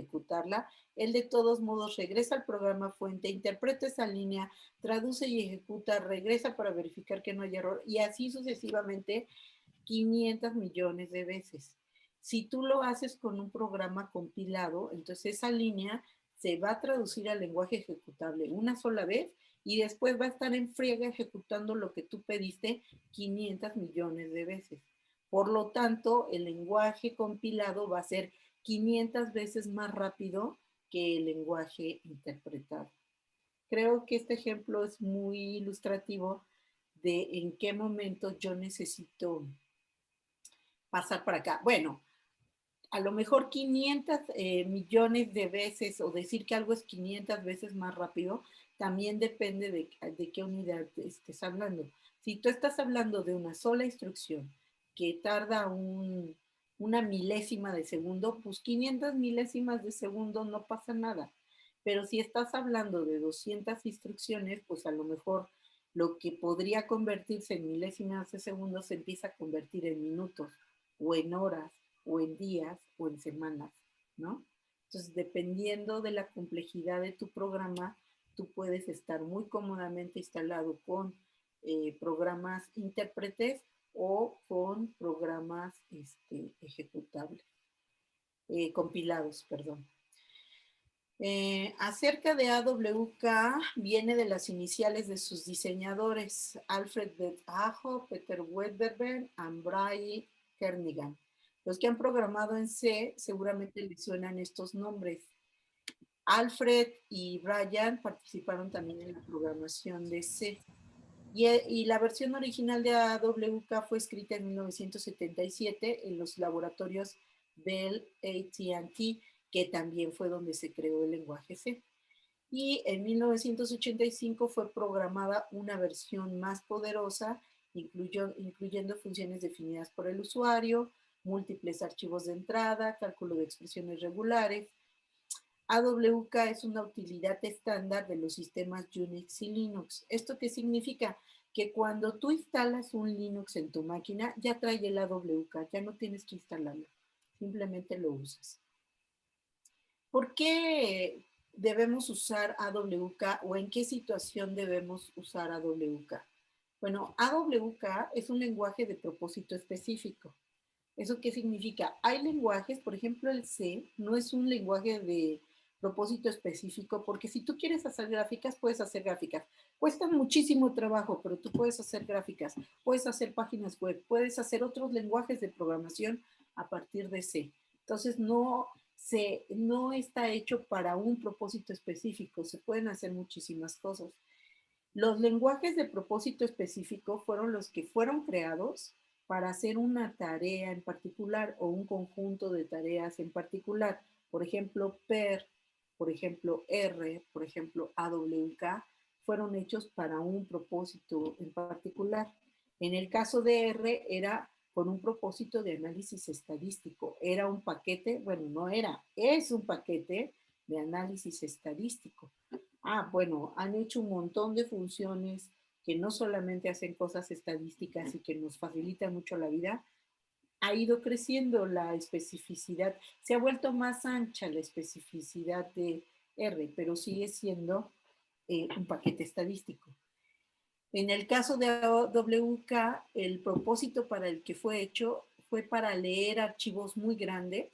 ejecutarla, él de todos modos regresa al programa fuente, interpreta esa línea, traduce y ejecuta, regresa para verificar que no haya error y así sucesivamente 500 millones de veces. Si tú lo haces con un programa compilado, entonces esa línea se va a traducir al lenguaje ejecutable una sola vez y después va a estar en friega ejecutando lo que tú pediste 500 millones de veces. Por lo tanto, el lenguaje compilado va a ser 500 veces más rápido que el lenguaje interpretado. Creo que este ejemplo es muy ilustrativo de en qué momento yo necesito pasar para acá. Bueno, a lo mejor 500 millones de veces o decir que algo es 500 veces más rápido, también depende de qué unidad estés hablando. Si tú estás hablando de una sola instrucción que tarda una milésima de segundo, pues 500 milésimas de segundo no pasa nada. Pero si estás hablando de 200 instrucciones, pues a lo mejor lo que podría convertirse en milésimas de segundo se empieza a convertir en minutos o en horas o en días o en semanas, ¿no? Entonces, dependiendo de la complejidad de tu programa, tú puedes estar muy cómodamente instalado con programas intérpretes o con programas ejecutables, compilados, perdón. Acerca de AWK, viene de las iniciales de sus diseñadores, Alfred Beth Aho, Peter Wedderburn y Brian Kernighan. Los que han programado en C seguramente les suenan estos nombres. Alfred y Brian participaron también en la programación de C. Y la versión original de AWK fue escrita en 1977 en los laboratorios Bell AT&T, que también fue donde se creó el lenguaje C. Y en 1985 fue programada una versión más poderosa, incluyendo funciones definidas por el usuario, múltiples archivos de entrada, cálculo de expresiones regulares. AWK es una utilidad estándar de los sistemas Unix y Linux. ¿Esto qué significa? Que cuando tú instalas un Linux en tu máquina, ya trae el AWK, ya no tienes que instalarlo, simplemente lo usas. ¿Por qué debemos usar AWK o en qué situación debemos usar AWK? Bueno, AWK es un lenguaje de propósito específico. ¿Eso qué significa? Hay lenguajes, por ejemplo, el C no es un lenguaje de propósito específico, porque si tú quieres hacer gráficas, puedes hacer gráficas. Cuesta muchísimo trabajo, pero tú puedes hacer gráficas, puedes hacer páginas web, puedes hacer otros lenguajes de programación a partir de C. Entonces, no está hecho para un propósito específico, se pueden hacer muchísimas cosas. Los lenguajes de propósito específico fueron los que fueron creados para hacer una tarea en particular o un conjunto de tareas en particular. Por ejemplo, PER, por ejemplo, R, por ejemplo, AWK, fueron hechos para un propósito en particular. En el caso de R era con un propósito de análisis estadístico. Era un paquete, bueno, no era, es un paquete de análisis estadístico. Bueno, han hecho un montón de funciones que no solamente hacen cosas estadísticas y que nos facilitan mucho la vida, ha ido creciendo la especificidad, se ha vuelto más ancha la especificidad de R, pero sigue siendo un paquete estadístico. En el caso de AWK, el propósito para el que fue hecho fue para leer archivos muy grandes,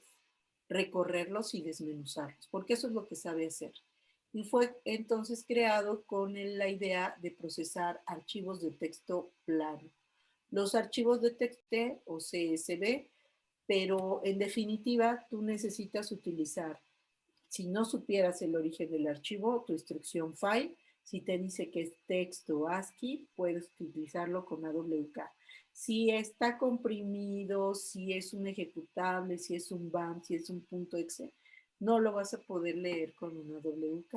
recorrerlos y desmenuzarlos, porque eso es lo que sabe hacer. Y fue entonces creado con la idea de procesar archivos de texto plano. Los archivos de texto o CSV, pero en definitiva tú necesitas utilizar, si no supieras el origen del archivo, tu instrucción file. Si te dice que es texto ASCII, puedes utilizarlo con AWK. Si está comprimido, si es un ejecutable, si es un BAM, si es un .exe, no lo vas a poder leer con una AWK.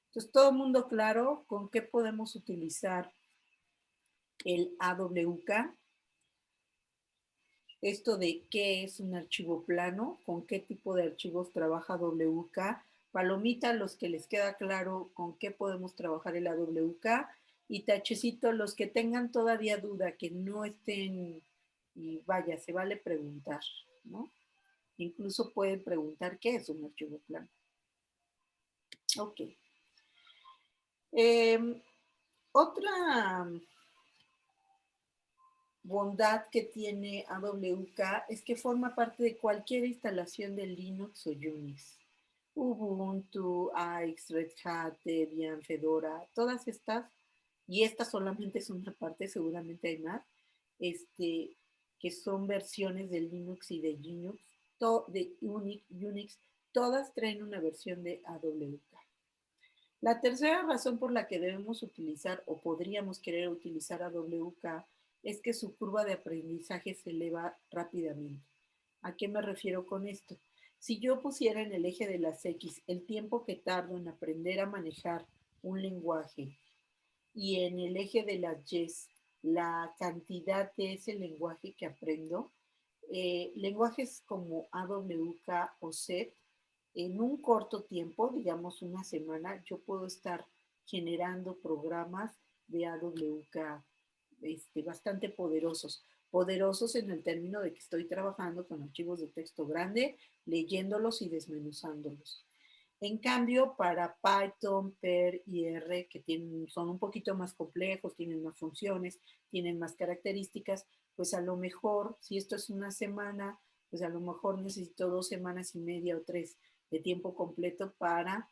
Entonces, todo el mundo claro con qué podemos utilizar el AWK. Esto de qué es un archivo plano, con qué tipo de archivos trabaja AWK. Palomita, los que les queda claro con qué podemos trabajar el AWK. Y tachecito, los que tengan todavía duda, que no estén, y vaya, se vale preguntar, ¿no? Incluso pueden preguntar qué es un archivo plano. Ok. Otra bondad que tiene AWK es que forma parte de cualquier instalación de Linux o Unix. Ubuntu, AIX, Red Hat, Debian, Fedora, todas estas, y esta solamente es una parte, seguramente hay más, que son versiones de Linux y de Linux, de Unix, todas traen una versión de AWK. La tercera razón por la que debemos utilizar o podríamos querer utilizar AWK es que su curva de aprendizaje se eleva rápidamente. ¿A qué me refiero con esto? Si yo pusiera en el eje de las X el tiempo que tardo en aprender a manejar un lenguaje y en el eje de las Y la cantidad de ese lenguaje que aprendo, lenguajes como AWK o Z, en un corto tiempo, digamos una semana, yo puedo estar generando programas de AWK bastante poderosos. Poderosos en el término de que estoy trabajando con archivos de texto grande, leyéndolos y desmenuzándolos. En cambio, para Python, PER y R, que son un poquito más complejos, tienen más funciones, tienen más características, pues a lo mejor, si esto es una semana, pues a lo mejor necesito 2 semanas y media o 3 de tiempo completo para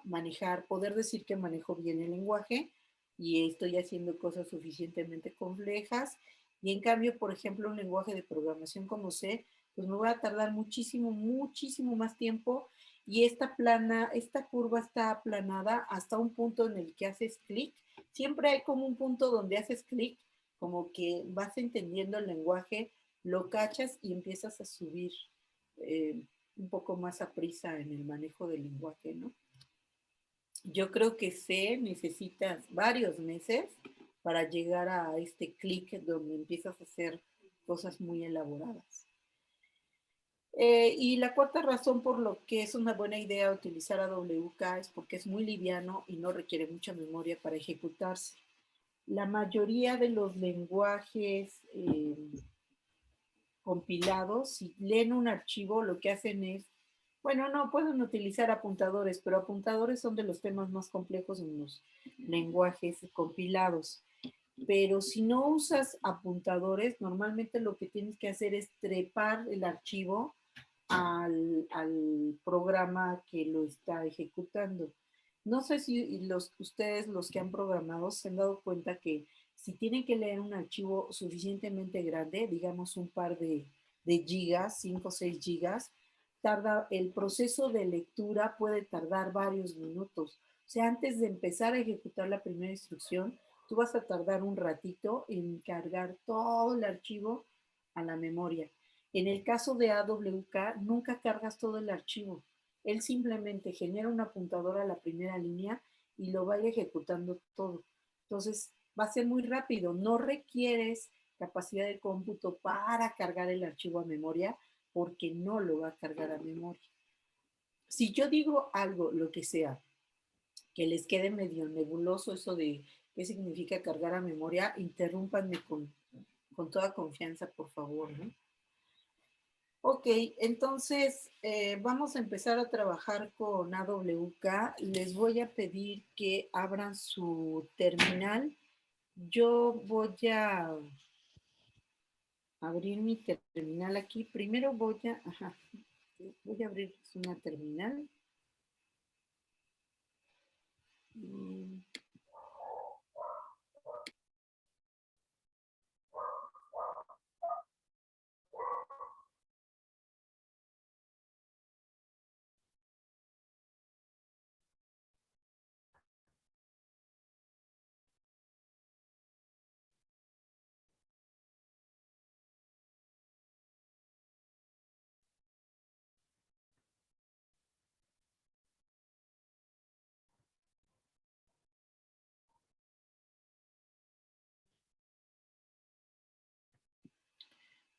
manejar, poder decir que manejo bien el lenguaje y estoy haciendo cosas suficientemente complejas. Y en cambio, por ejemplo, un lenguaje de programación como C, pues me voy a tardar muchísimo, muchísimo más tiempo y esta curva está aplanada hasta un punto en el que haces clic. Siempre hay como un punto donde haces clic, como que vas entendiendo el lenguaje, lo cachas y empiezas a subir un poco más a prisa en el manejo del lenguaje, ¿no? Yo creo que C necesitas varios meses para llegar a este clic donde empiezas a hacer cosas muy elaboradas. Y la cuarta razón por lo que es una buena idea utilizar AWK es porque es muy liviano y no requiere mucha memoria para ejecutarse. La mayoría de los lenguajes compilados, si leen un archivo, lo que hacen es, bueno, no pueden utilizar apuntadores, pero apuntadores son de los temas más complejos en los lenguajes compilados. Pero si no usas apuntadores, normalmente lo que tienes que hacer es trepar el archivo al programa que lo está ejecutando. No sé si ustedes, los que han programado, se han dado cuenta que si tienen que leer un archivo suficientemente grande, digamos un par de gigas, 5 o 6 gigas, el proceso de lectura puede tardar varios minutos. O sea, antes de empezar a ejecutar la primera instrucción, tú vas a tardar un ratito en cargar todo el archivo a la memoria. En el caso de AWK, nunca cargas todo el archivo. Él simplemente genera un apuntador a la primera línea y lo va a ir ejecutando todo. Entonces, va a ser muy rápido. No requieres capacidad de cómputo para cargar el archivo a memoria porque no lo va a cargar a memoria. Si yo digo algo, lo que sea, que les quede medio nebuloso eso de qué significa cargar a memoria, interrúmpanme con toda confianza, por favor, ¿no? Ok, entonces vamos a empezar a trabajar con AWK. Les voy a pedir que abran su terminal. Yo voy a abrir mi terminal aquí. Primero voy a abrir una terminal.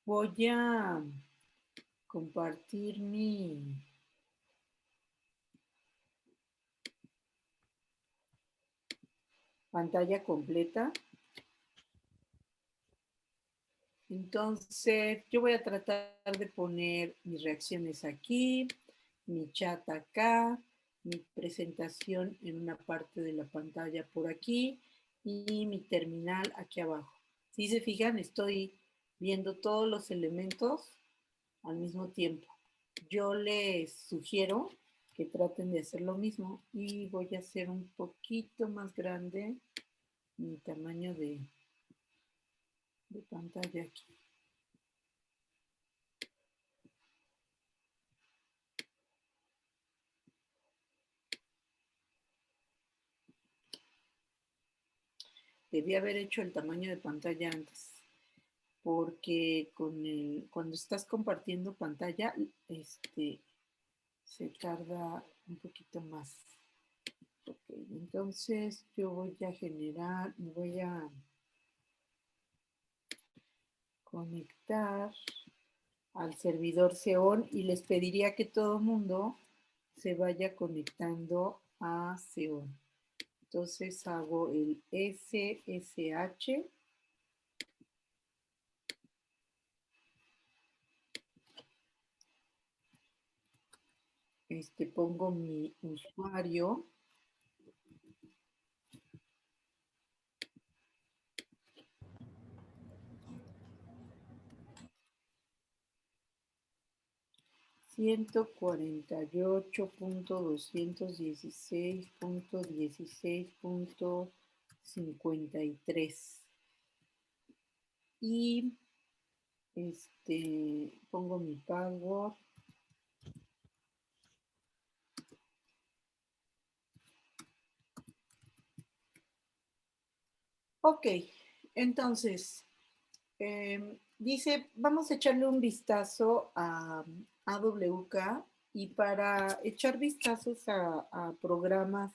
Voy a compartir mi pantalla completa. Entonces, yo voy a tratar de poner mis reacciones aquí, mi chat acá, mi presentación en una parte de la pantalla por aquí y mi terminal aquí abajo. Si se fijan, estoy viendo todos los elementos al mismo tiempo. Yo les sugiero que traten de hacer lo mismo y voy a hacer un poquito más grande mi tamaño de pantalla aquí. Debí haber hecho el tamaño de pantalla antes, porque cuando estás compartiendo pantalla, se tarda un poquito más. Okay, entonces yo voy a generar, voy a conectar al servidor Xeon y les pediría que todo el mundo se vaya conectando a Xeon. Entonces hago el SSH. Pongo mi usuario. Ciento cuarenta y ocho punto 216.16.53 y pongo mi password. Ok, entonces dice, vamos a echarle un vistazo a AWK y para echar vistazos a programas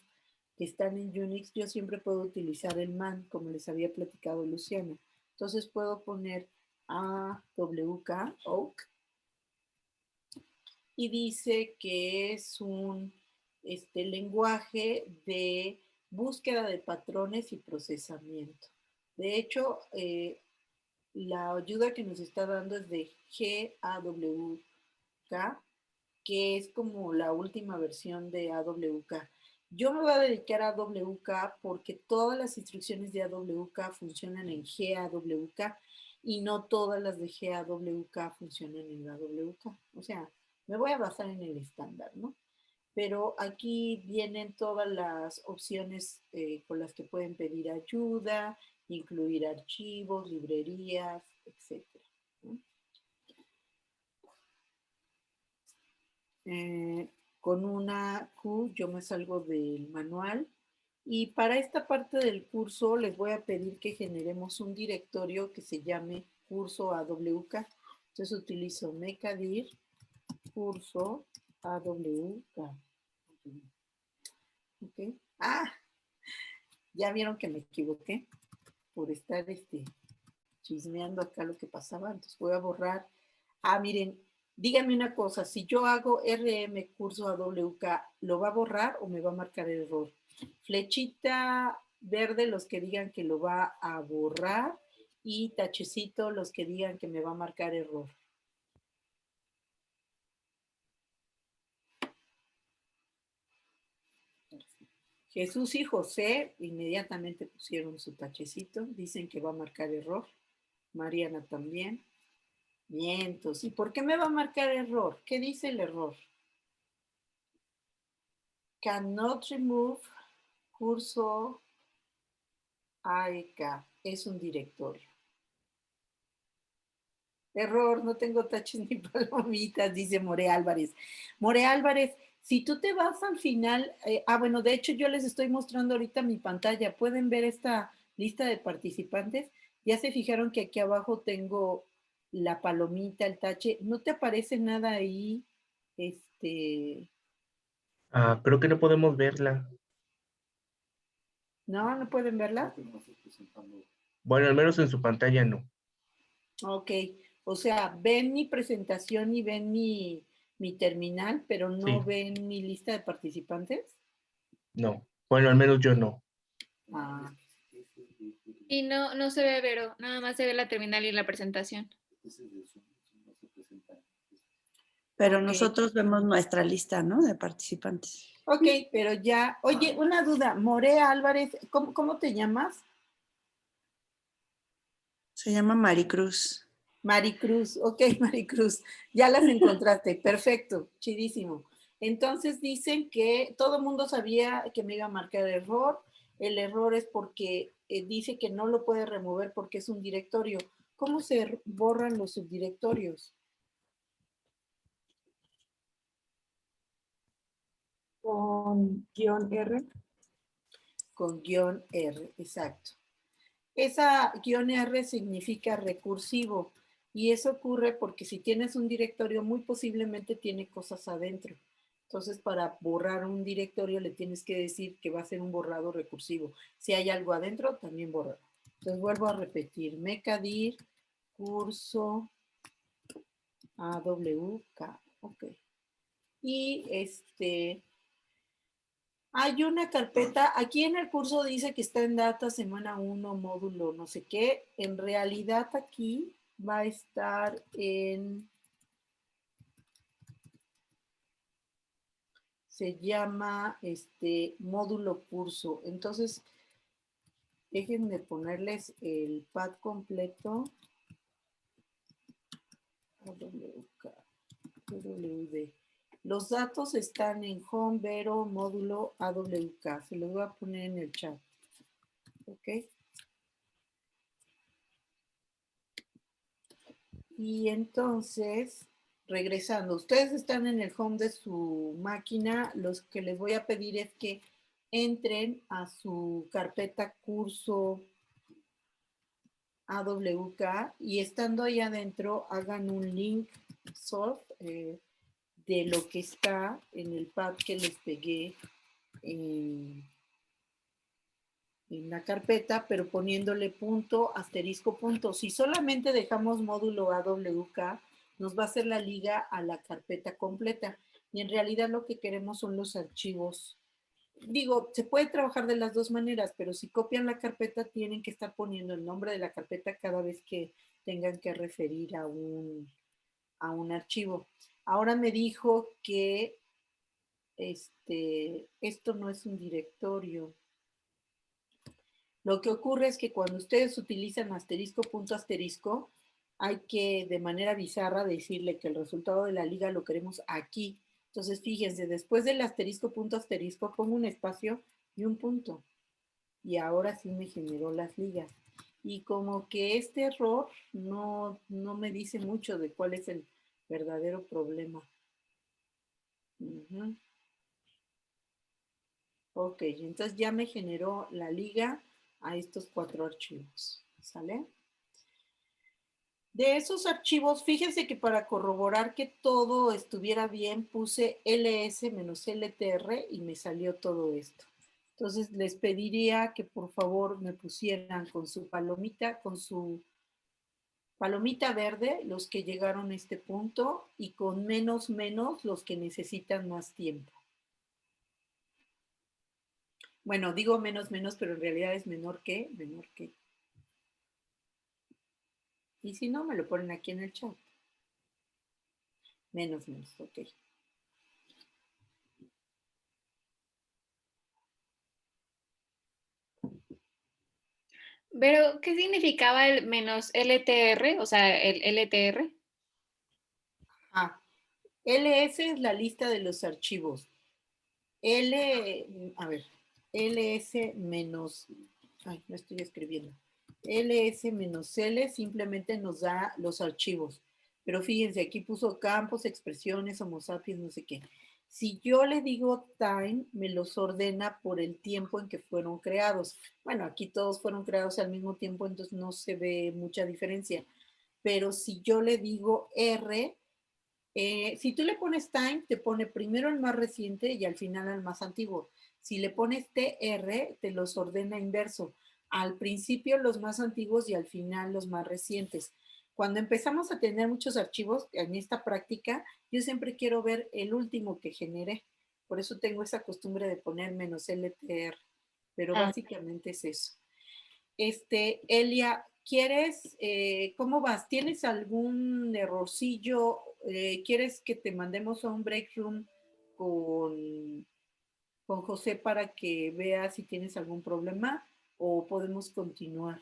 que están en Unix, yo siempre puedo utilizar el man, como les había platicado Luciana. Entonces puedo poner AWK, Oak, y dice que es un lenguaje de búsqueda de patrones y procesamiento. De hecho, la ayuda que nos está dando es de GAWK, que es como la última versión de AWK. Yo me voy a dedicar a AWK porque todas las instrucciones de AWK funcionan en GAWK y no todas las de GAWK funcionan en AWK. O sea, me voy a basar en el estándar, ¿no? Pero aquí vienen todas las opciones con las que pueden pedir ayuda, incluir archivos, librerías, etc. ¿no? Con una Q yo me salgo del manual y para esta parte del curso les voy a pedir que generemos un directorio que se llame curso AWK. Entonces utilizo mkdir curso AWK. Okay. Ah, ya vieron que me equivoqué por estar chismeando acá lo que pasaba. Entonces voy a borrar. Ah, miren, díganme una cosa, si yo hago RM curso AWK, ¿lo va a borrar o me va a marcar error? Flechita verde los que digan que lo va a borrar y tachecito los que digan que me va a marcar error. Jesús y José inmediatamente pusieron su tachecito, dicen que va a marcar error. Mariana también. Vientos. ¿Y por qué me va a marcar error? ¿Qué dice el error? Cannot remove curso AEK. Es un directorio. Error, no tengo taches ni palomitas, dice More Álvarez. More Álvarez, si tú te vas al final, bueno, de hecho yo les estoy mostrando ahorita mi pantalla. ¿Pueden ver esta lista de participantes? Ya se fijaron que aquí abajo tengo la palomita, el tache. ¿No te aparece nada ahí? Creo que no podemos verla. ¿No? ¿No pueden verla? Bueno, al menos en su pantalla no. Ok, o sea, ven mi presentación y ven mi terminal, pero no Sí, ven mi lista de participantes. no. Bueno, al menos yo no. Ah, Y no, no se ve Vero, nada más se ve la terminal y la presentación. Pero Ok. nosotros vemos nuestra lista, ¿no? De participantes. Ok, pero ya, oye, una duda, More Álvarez, ¿cómo te llamas? Se llama Maricruz. Maricruz, ok, Maricruz, ya las encontraste, perfecto, chidísimo. Entonces dicen que todo el mundo sabía que me iba a marcar error. El error es porque dice que no lo puede remover porque es un directorio. ¿Cómo se borran los subdirectorios? Con -R. Con guión R, exacto. Esa guión R significa recursivo y eso ocurre porque si tienes un directorio muy posiblemente tiene cosas adentro. Entonces para borrar un directorio le tienes que decir que va a ser un borrado recursivo. Si hay algo adentro, también borra. Entonces vuelvo a repetir, mecadir curso AWK. Ok. Y hay una carpeta, aquí en el curso dice que está en data semana 1, módulo no sé qué. En realidad aquí va a estar se llama módulo curso. Entonces, déjenme ponerles el pad completo. AWK, WD. Los datos están en home, Vero, módulo AWK. Se los voy a poner en el chat. ¿Ok? Y entonces, regresando, ustedes están en el home de su máquina. Los que les voy a pedir es que entren a su carpeta curso AWK y estando ahí adentro hagan un link soft de lo que está en el pad que les pegué en la carpeta, pero poniéndole punto, asterisco, punto. Si solamente dejamos módulo AWK, nos va a hacer la liga a la carpeta completa. Y en realidad lo que queremos son los archivos. Digo, se puede trabajar de las dos maneras, pero si copian la carpeta, tienen que estar poniendo el nombre de la carpeta cada vez que tengan que referir a un archivo. Ahora me dijo que esto no es un directorio. Lo que ocurre es que cuando ustedes utilizan asterisco, punto, asterisco, hay que de manera bizarra decirle que el resultado de la liga lo queremos aquí. Entonces, fíjense, después del asterisco, punto, asterisco, pongo un espacio y un punto. Y ahora sí me generó las ligas. Y como que este error no me dice mucho de cuál es el verdadero problema. Ok, entonces ya me generó la liga a estos 4 archivos. ¿Sale? De esos archivos, fíjense que para corroborar que todo estuviera bien, puse ls-ltr y me salió todo esto. Entonces les pediría que por favor me pusieran con su palomita verde los que llegaron a este punto y con menos los que necesitan más tiempo. Bueno, digo menos, pero en realidad es menor que. Y si no, me lo ponen aquí en el chat. Menos, ok. Pero, ¿qué significaba el menos LTR? O sea, el LTR. LS es la lista de los archivos. LS menos, no estoy escribiendo. LS menos L simplemente nos da los archivos. Pero fíjense, aquí puso campos, expresiones, homo sapiens, no sé qué. Si yo le digo time, me los ordena por el tiempo en que fueron creados. Bueno, aquí todos fueron creados al mismo tiempo, entonces no se ve mucha diferencia. Pero si yo le digo R, si tú le pones time, te pone primero el más reciente y al final al más antiguo. Si le pones TR, te los ordena inverso. Al principio los más antiguos y al final los más recientes. Cuando empezamos a tener muchos archivos en esta práctica, yo siempre quiero ver el último que generé. Por eso tengo esa costumbre de poner menos LTR. Pero básicamente es eso. Elia, ¿quieres, cómo vas? ¿Tienes algún errorcillo? ¿Quieres que te mandemos a un break room con José para que veas si tienes algún problema o podemos continuar?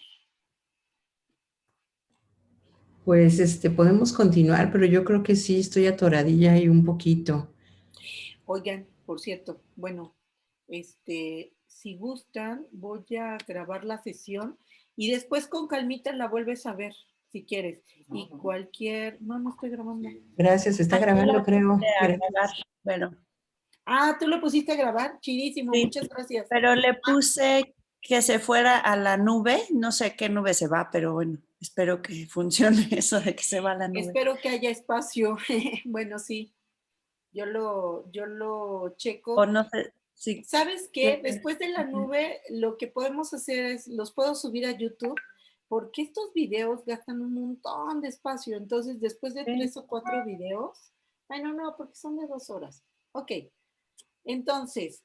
Pues podemos continuar, pero yo creo que sí estoy atoradilla ahí un poquito. Oigan, por cierto, bueno, si gustan, voy a grabar la sesión y después con calmita la vuelves a ver, si quieres. Y cualquier... No, no estoy grabando. Gracias, está grabando, creo. Gracias. Bueno, Ah, ¿tú lo pusiste a grabar? Chidísimo, sí, muchas gracias. pero le puse que se fuera a la nube. No sé qué nube se va, pero bueno, espero que funcione eso de que se va a la nube. Espero que haya espacio. Bueno, sí, yo lo checo. O no sé si... ¿Sabes qué? Después de la nube, lo que podemos hacer es, los puedo subir a YouTube, porque estos videos gastan un montón de espacio. Entonces, después de 3 o 4 videos, bueno, no, porque son de 2 horas. Ok, entonces,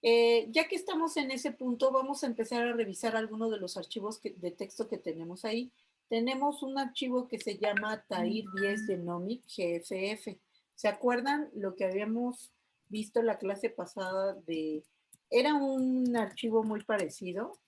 ya que estamos en ese punto, vamos a empezar a revisar algunos de los archivos de texto que tenemos ahí. Tenemos un archivo que se llama Tahir 10 Genomic GFF. ¿Se acuerdan lo que habíamos visto la clase pasada de... Era un archivo muy parecido,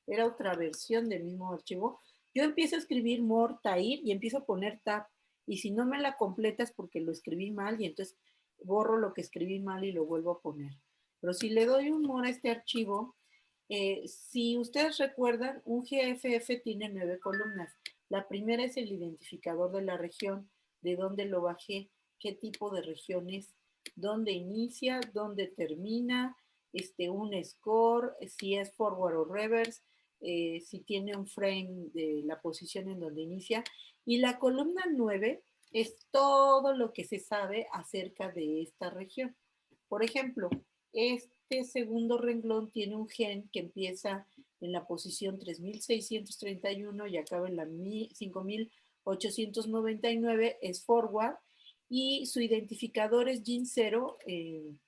era otra versión del mismo archivo. Yo empiezo a escribir more Tahir y empiezo a poner tab. Y si no me la completas porque lo escribí mal y entonces borro lo que escribí mal y lo vuelvo a poner. Pero si le doy un more a este archivo, si ustedes recuerdan, un GFF tiene 9 columnas. La primera es el identificador de la región, de dónde lo bajé, qué tipo de región es, dónde inicia, dónde termina, un score, si es forward o reverse, si tiene un frame de la posición en donde inicia. Y la columna 9 es todo lo que se sabe acerca de esta región. Por ejemplo, este segundo renglón tiene un gen que empieza en la posición 3631 y acaba en la 5899, es forward, y su identificador es GIN 0 en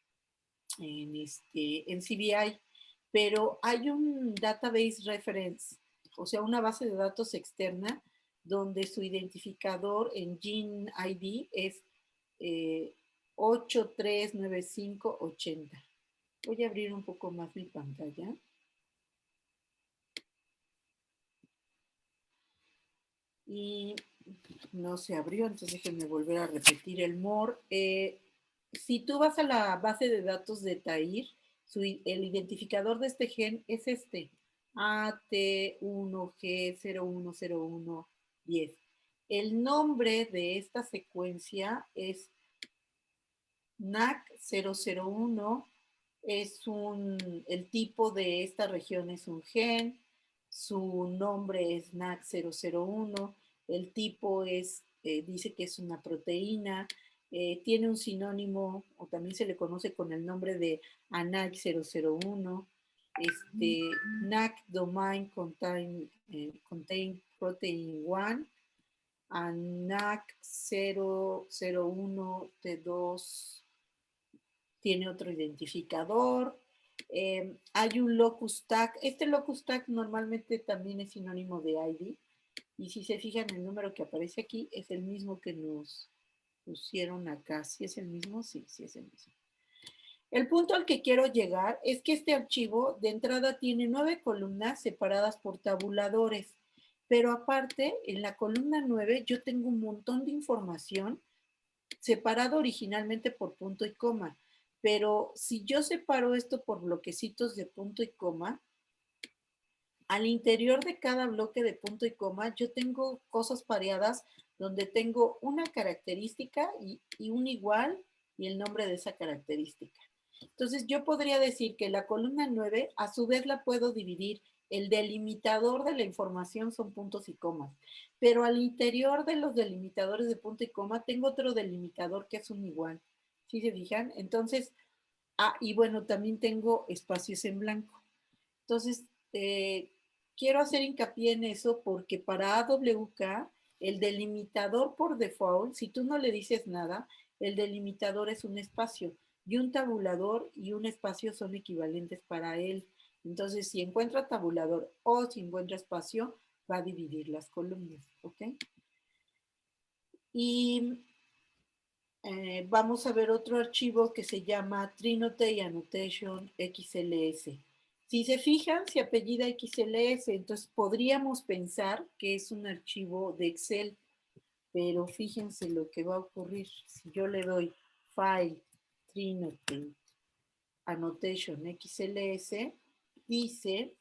CBI, pero hay un database reference, o sea, una base de datos externa, donde su identificador en GIN ID es 839580. Voy a abrir un poco más mi pantalla. Y no se abrió, entonces déjenme volver a repetir el more. Si tú vas a la base de datos de Tahir, el identificador de este gen es este, AT1G010110. El nombre de esta secuencia es NAC001, el tipo de esta región es un gen, su nombre es NAC001, el tipo dice que es una proteína, tiene un sinónimo, o también se le conoce con el nombre de ANAC001, NAC domain contain protein 1, ANAC 001T2 tiene otro identificador. Hay un locus tag. Este locus tag normalmente también es sinónimo de ID. Y si se fijan, el número que aparece aquí es el mismo que nos pusieron acá. ¿Sí es el mismo? Sí, sí es el mismo. El punto al que quiero llegar es que este archivo de entrada tiene 9 columnas separadas por tabuladores. Pero aparte, en la columna 9 yo tengo un montón de información separado originalmente por punto y coma. Pero si yo separo esto por bloquecitos de punto y coma, al interior de cada bloque de punto y coma, yo tengo cosas pareadas donde tengo una característica y un igual y el nombre de esa característica. Entonces, yo podría decir que la columna 9, a su vez la puedo dividir. El delimitador de la información son puntos y comas. Pero al interior de los delimitadores de punto y coma, tengo otro delimitador que es un igual. ¿Sí se fijan? Entonces, y bueno, también tengo espacios en blanco. Entonces, quiero hacer hincapié en eso porque para AWK, el delimitador por default, si tú no le dices nada, el delimitador es un espacio y un tabulador y un espacio son equivalentes para él. Entonces, si encuentra tabulador o si encuentra espacio, va a dividir las columnas, ¿ok? Y vamos a ver otro archivo que se llama Trinote Annotation XLS. Si se fijan, se apellida XLS, entonces podríamos pensar que es un archivo de Excel, pero fíjense lo que va a ocurrir. Si yo le doy File, Trinote, Annotation XLS, dice,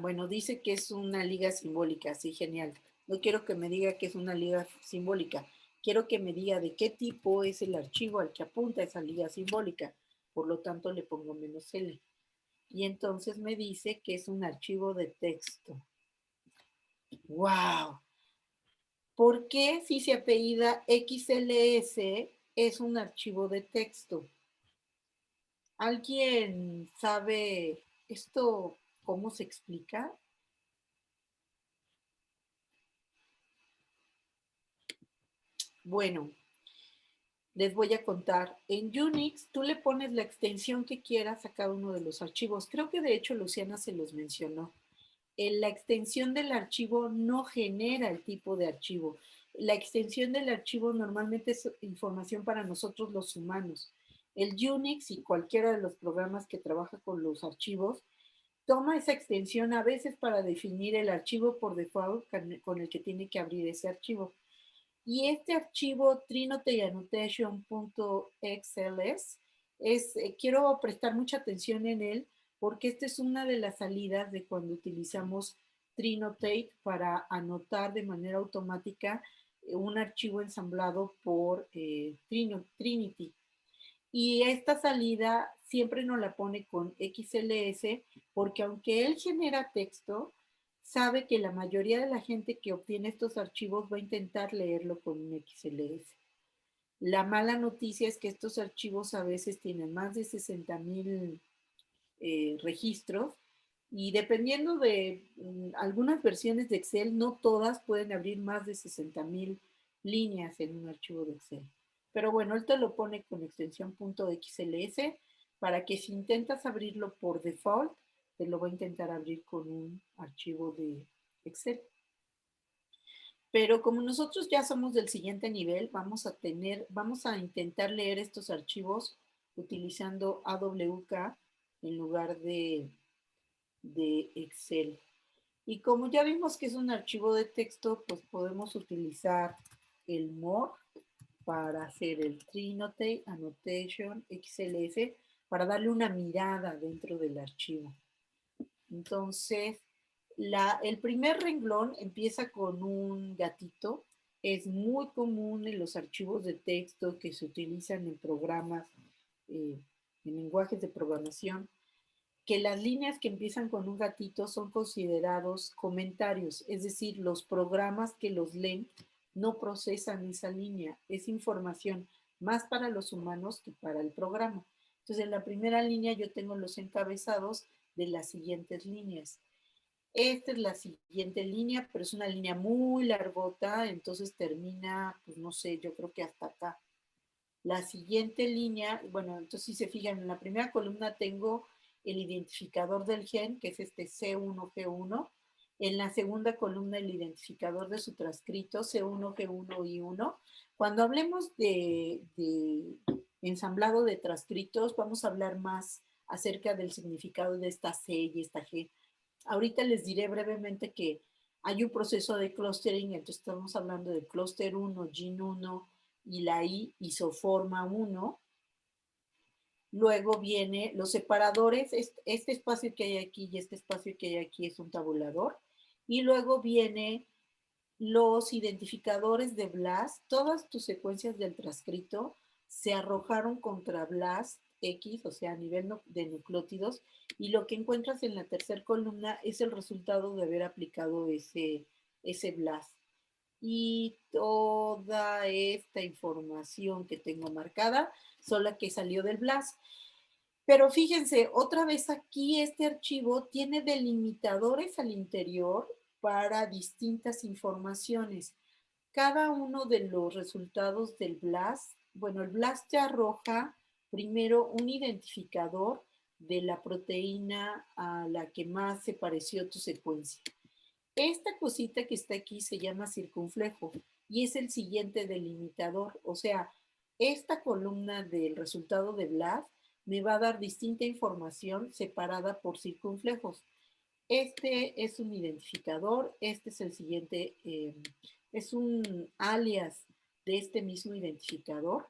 bueno, dice que es una liga simbólica, sí, genial. No quiero que me diga que es una liga simbólica, quiero que me diga de qué tipo es el archivo al que apunta esa liga simbólica. Por lo tanto, le pongo "-l". Y entonces me dice que es un archivo de texto. ¡Wow! ¿Por qué si se apellida XLS es un archivo de texto? ¿Alguien sabe esto cómo se explica? Bueno, les voy a contar. En Unix, tú le pones la extensión que quieras a cada uno de los archivos. Creo que de hecho Luciana se los mencionó. La extensión del archivo no genera el tipo de archivo. La extensión del archivo normalmente es información para nosotros los humanos. El Unix y cualquiera de los programas que trabaja con los archivos toma esa extensión a veces para definir el archivo por default con el que tiene que abrir ese archivo. Y este archivo trinoteannotation.xls quiero prestar mucha atención en él porque esta es una de las salidas de cuando utilizamos Trinotate para anotar de manera automática un archivo ensamblado por Trinity. Y esta salida siempre nos la pone con XLS porque aunque él genera texto, sabe que la mayoría de la gente que obtiene estos archivos va a intentar leerlo con un XLS. La mala noticia es que estos archivos a veces tienen más de 60,000 registros y dependiendo de algunas versiones de Excel, no todas pueden abrir más de 60,000 líneas en un archivo de Excel. Pero bueno, él te lo pone con extensión .xls para que si intentas abrirlo por default, te lo va a intentar abrir con un archivo de Excel. Pero como nosotros ya somos del siguiente nivel, vamos a intentar leer estos archivos utilizando AWK en lugar de Excel. Y como ya vimos que es un archivo de texto, pues podemos utilizar el more para hacer el Trinote Annotation XLS para darle una mirada dentro del archivo. Entonces, el primer renglón empieza con un gatito. Es muy común en los archivos de texto que se utilizan en programas, en lenguajes de programación, que las líneas que empiezan con un gatito son considerados comentarios, es decir, los programas que los leen no procesan esa línea, es información más para los humanos que para el programa. Entonces, en la primera línea yo tengo los encabezados de las siguientes líneas. Esta es la siguiente línea, pero es una línea muy largota, entonces termina, pues no sé, yo creo que hasta acá. La siguiente línea, bueno, entonces si se fijan, en la primera columna tengo el identificador del gen, que es este C1G1. En la segunda columna, el identificador de su transcrito, C1G1I1. Cuando hablemos de ensamblado de transcritos, vamos a hablar más acerca del significado de esta C y esta G. Ahorita les diré brevemente que hay un proceso de clustering, entonces estamos hablando de clúster 1, GIN1 y la I isoforma 1. Luego viene los separadores, este espacio que hay aquí y este espacio que hay aquí es un tabulador. Y luego viene los identificadores de BLAST. Todas tus secuencias del transcrito se arrojaron contra BLAST X, o sea, a nivel de nucleótidos, y lo que encuentras en la tercera columna es el resultado de haber aplicado ese BLAST. Y toda esta información que tengo marcada son la que salió del BLAST. Pero fíjense, otra vez aquí este archivo tiene delimitadores al interior para distintas informaciones. Cada uno de los resultados del BLAST, bueno, el BLAST te arroja primero un identificador de la proteína a la que más se pareció tu secuencia. Esta cosita que está aquí se llama circunflejo y es el siguiente delimitador. O sea, esta columna del resultado de BLAST me va a dar distinta información separada por circunflejos. Este es un identificador, este es el siguiente, es un alias de este mismo identificador.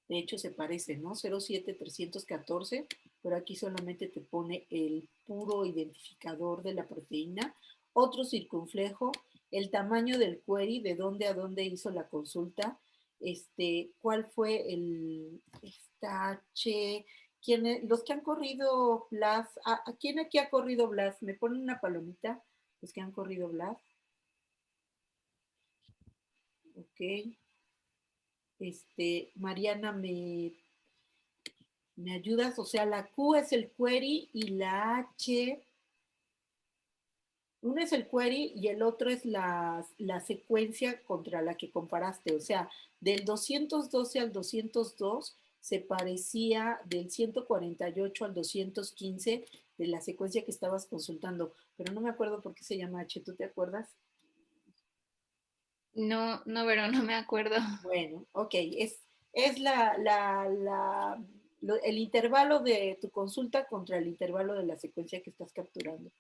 De hecho, se parece, ¿no? 07314, pero aquí solamente te pone el puro identificador de la proteína. Otro circunflejo, el tamaño del query, de dónde a dónde hizo la consulta, cuál fue esta H, los que han corrido BLAST, ¿a quién aquí ha corrido BLAST? ¿Me ponen una palomita? Los que han corrido BLAST. Ok. Mariana, ¿me ayudas? O sea, la Q es el query y la H, uno es el query y el otro es la secuencia contra la que comparaste. O sea, del 212 al 202 se parecía del 148 al 215 de la secuencia que estabas consultando, pero no me acuerdo por qué se llama H, ¿tú te acuerdas? No, no, pero no me acuerdo. Bueno, ok, es el intervalo de tu consulta contra el intervalo de la secuencia que estás capturando.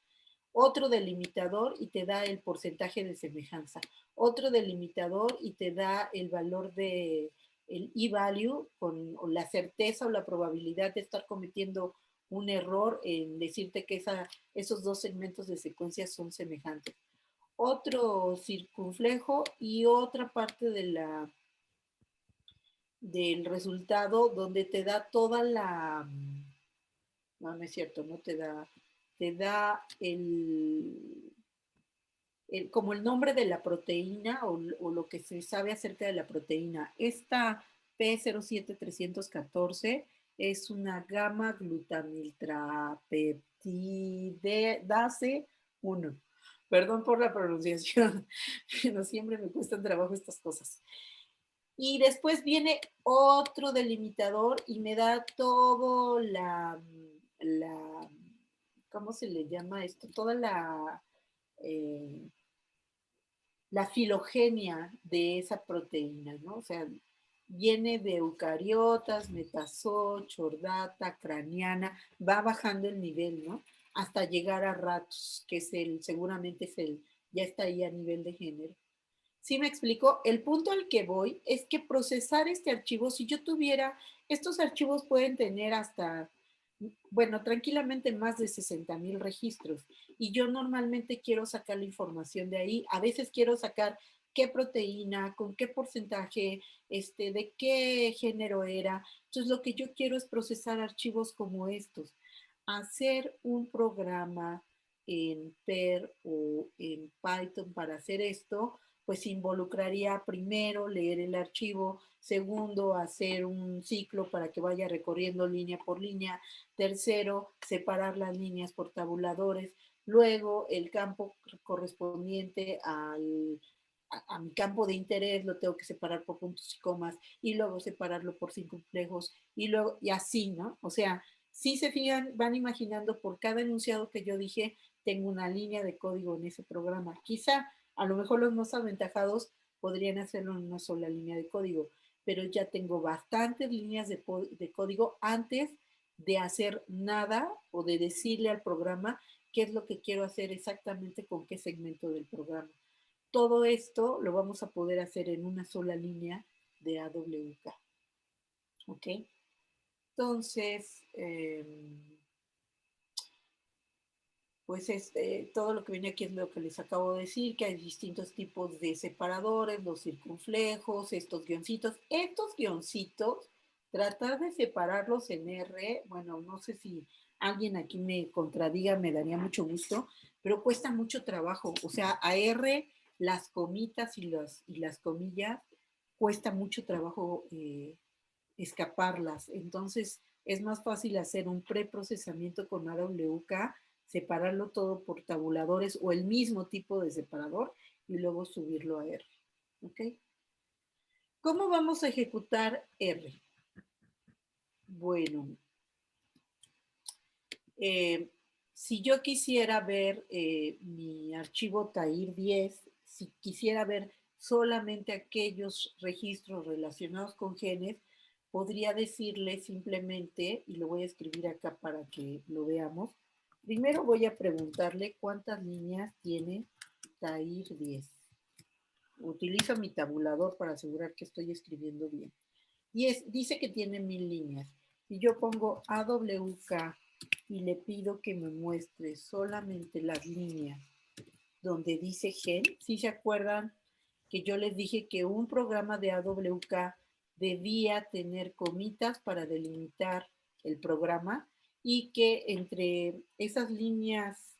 Otro delimitador y te da el porcentaje de semejanza. Otro delimitador y te da el valor de el e-value con la certeza o la probabilidad de estar cometiendo un error en decirte que esos dos segmentos de secuencia son semejantes. Otro circunflejo y otra parte del resultado donde te da toda la... No, no es cierto, no te da... Te da como el nombre de la proteína o lo que se sabe acerca de la proteína. Esta P07314 es una gamma glutamiltrapeptidase 1. Perdón por la pronunciación, pero siempre me cuestan trabajo estas cosas. Y después viene otro delimitador y me da todo ¿cómo se le llama esto? Toda la filogenia de esa proteína, ¿no? O sea, viene de eucariotas, metazoo, chordata, craniana, va bajando el nivel, ¿no? Hasta llegar a ratos, que seguramente ya está ahí a nivel de género. ¿Sí me explico? El punto al que voy es que procesar este archivo, si yo tuviera, estos archivos pueden tener hasta, bueno, tranquilamente más de 60,000 registros. Y yo normalmente quiero sacar la información de ahí. A veces quiero sacar qué proteína, con qué porcentaje, de qué género era. Entonces, lo que yo quiero es procesar archivos como estos. Hacer un programa en PER o en Python para hacer esto, pues involucraría primero leer el archivo, segundo hacer un ciclo para que vaya recorriendo línea por línea, tercero separar las líneas por tabuladores, luego el campo correspondiente a mi campo de interés lo tengo que separar por puntos y comas y luego separarlo por circunflejos y luego y así, ¿no? O sea, si se fijan, van imaginando por cada enunciado que yo dije, tengo una línea de código en ese programa. Quizá a lo mejor los más aventajados podrían hacerlo en una sola línea de código, pero ya tengo bastantes líneas de código antes de hacer nada o de decirle al programa qué es lo que quiero hacer exactamente con qué segmento del programa. Todo esto lo vamos a poder hacer en una sola línea de AWK. ¿Ok? Entonces, pues todo lo que viene aquí es lo que les acabo de decir, que hay distintos tipos de separadores, los circunflejos, estos guioncitos. Estos guioncitos, tratar de separarlos en R, bueno, no sé si alguien aquí me contradiga, me daría mucho gusto, pero cuesta mucho trabajo. O sea, a R, las comitas y las comillas, cuesta mucho trabajo escaparlas. Entonces, es más fácil hacer un preprocesamiento con AWK, separarlo todo por tabuladores o el mismo tipo de separador y luego subirlo a R. ¿Ok? ¿Cómo vamos a ejecutar R? Bueno, Si yo quisiera ver mi archivo TAIR10, si quisiera ver solamente aquellos registros relacionados con genes, podría decirle simplemente, y lo voy a escribir acá para que lo veamos, primero voy a preguntarle cuántas líneas tiene TAIR10. Utilizo mi tabulador para asegurar que estoy escribiendo bien. Y dice que tiene 1000 líneas. Si yo pongo AWK y le pido que me muestre solamente las líneas donde dice gen, ¿sí se acuerdan que yo les dije que un programa de AWK debía tener comitas para delimitar el programa y que entre esas líneas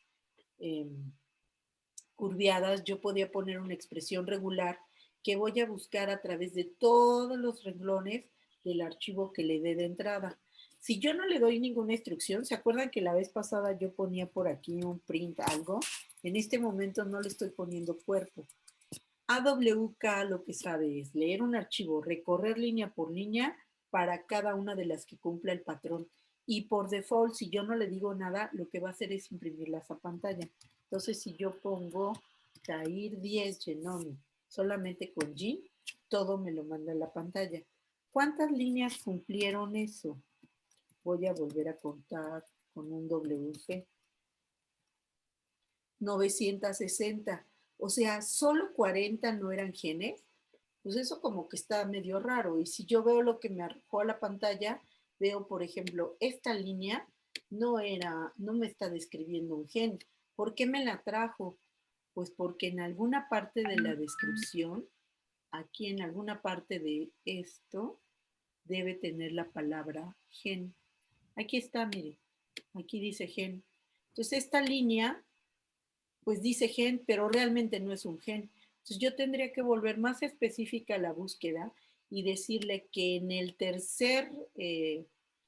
curviadas yo podía poner una expresión regular que voy a buscar a través de todos los renglones del archivo que le dé de entrada? Si yo no le doy ninguna instrucción, ¿se acuerdan que la vez pasada yo ponía por aquí un print algo? En este momento no le estoy poniendo cuerpo. AWK lo que sabe es leer un archivo, recorrer línea por línea para cada una de las que cumpla el patrón. Y por default, si yo no le digo nada, lo que va a hacer es imprimirlas a pantalla. Entonces, si yo pongo TAIR10 Genome solamente con G, todo me lo manda a la pantalla. ¿Cuántas líneas cumplieron eso? Voy a volver a contar con un WC. 960. O sea, solo 40 no eran genes. Pues eso como que está medio raro. Y si yo veo lo que me arrojó a la pantalla, veo, por ejemplo, esta línea no me está describiendo un gen. ¿Por qué me la trajo? Pues porque en alguna parte de la descripción, aquí en alguna parte de esto, debe tener la palabra gen. Aquí está, mire, aquí dice gen. Entonces esta línea, pues dice gen, pero realmente no es un gen. Entonces yo tendría que volver más específica la búsqueda y decirle que en el tercer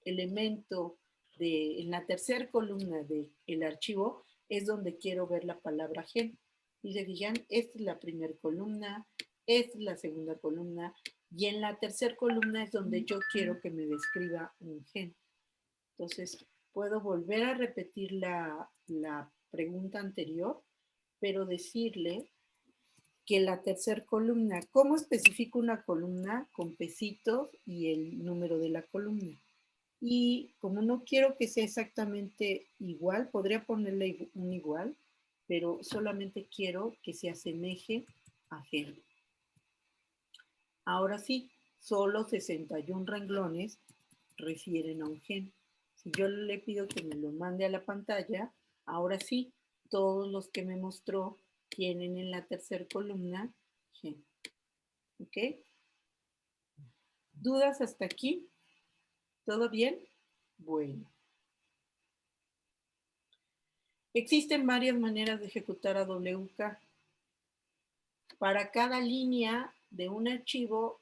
elemento, en la tercera columna del archivo, es donde quiero ver la palabra gen. Y se fijan, esta es la primera columna, esta es la segunda columna, y en la tercera columna es donde yo quiero que me describa un gen. Entonces, puedo volver a repetir la pregunta anterior, pero decirle que la tercera columna, ¿cómo especifico una columna? Con pesitos y el número de la columna. Y como no quiero que sea exactamente igual, podría ponerle un igual, pero solamente quiero que se asemeje a gen. Ahora sí, solo 61 renglones refieren a un gen. Si yo le pido que me lo mande a la pantalla, ahora sí, todos los que me mostró tienen en la tercera columna gen. ¿Ok? ¿Dudas hasta aquí? ¿Todo bien? Bueno. Existen varias maneras de ejecutar AWK. Para cada línea de un archivo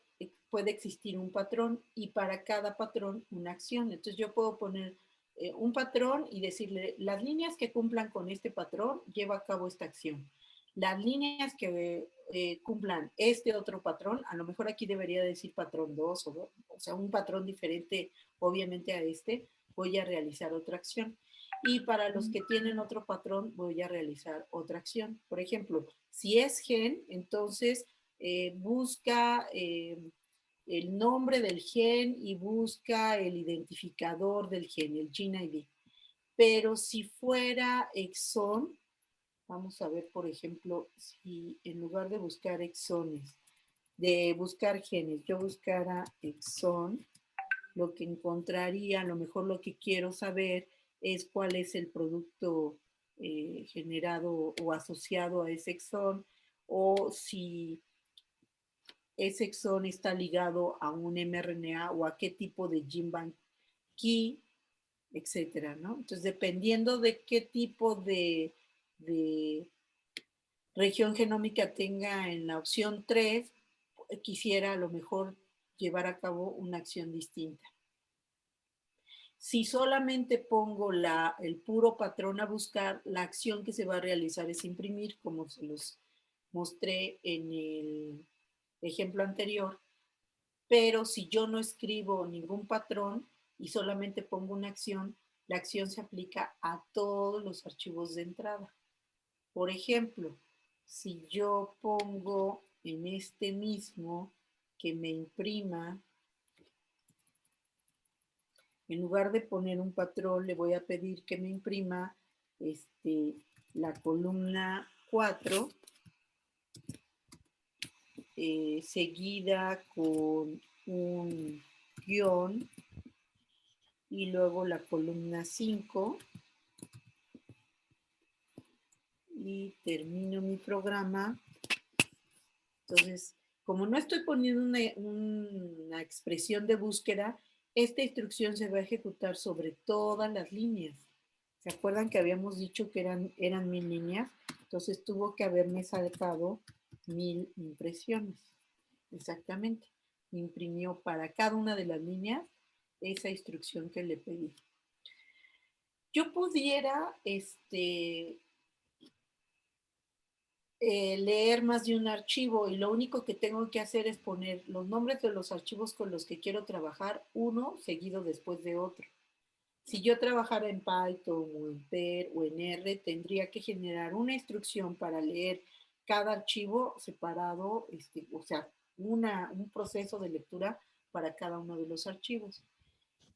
puede existir un patrón y para cada patrón una acción. Entonces yo puedo poner un patrón y decirle, las líneas que cumplan con este patrón, lleva a cabo esta acción. Las líneas que cumplan este otro patrón, a lo mejor aquí debería decir patrón 2, o sea, un patrón diferente obviamente a este, voy a realizar otra acción. Y para los que tienen otro patrón, voy a realizar otra acción. Por ejemplo, si es gen, entonces busca el nombre del gen y busca el identificador del gen, el gene ID. Pero si fuera exón, vamos a ver, por ejemplo, si en lugar de buscar exones, de buscar genes, yo buscara exón, lo que encontraría, a lo mejor lo que quiero saber es cuál es el producto generado o asociado a ese exón, o si ese exón está ligado a un mRNA o a qué tipo de gene bank key, etcétera, ¿no? Entonces, dependiendo de qué tipo de región genómica tenga en la opción 3, quisiera a lo mejor llevar a cabo una acción distinta. Si solamente pongo el puro patrón a buscar, la acción que se va a realizar es imprimir, como se los mostré en el ejemplo anterior. Pero si yo no escribo ningún patrón y solamente pongo una acción, la acción se aplica a todos los archivos de entrada. Por ejemplo, si yo pongo en este mismo que me imprima, en lugar de poner un patrón, le voy a pedir que me imprima la columna 4, seguida con un guión y luego la columna 5 y termino mi programa. Entonces, como no estoy poniendo una expresión de búsqueda, esta instrucción se va a ejecutar sobre todas las líneas. ¿Se acuerdan que habíamos dicho que eran 1000 líneas? Entonces tuvo que haberme sacado 1000 impresiones. Exactamente. Me imprimió para cada una de las líneas esa instrucción que le pedí. Yo pudiera leer más de un archivo y lo único que tengo que hacer es poner los nombres de los archivos con los que quiero trabajar, uno seguido después de otro. Si yo trabajara en Python o en Per o en R, tendría que generar una instrucción para leer cada archivo separado, o sea, un proceso de lectura para cada uno de los archivos.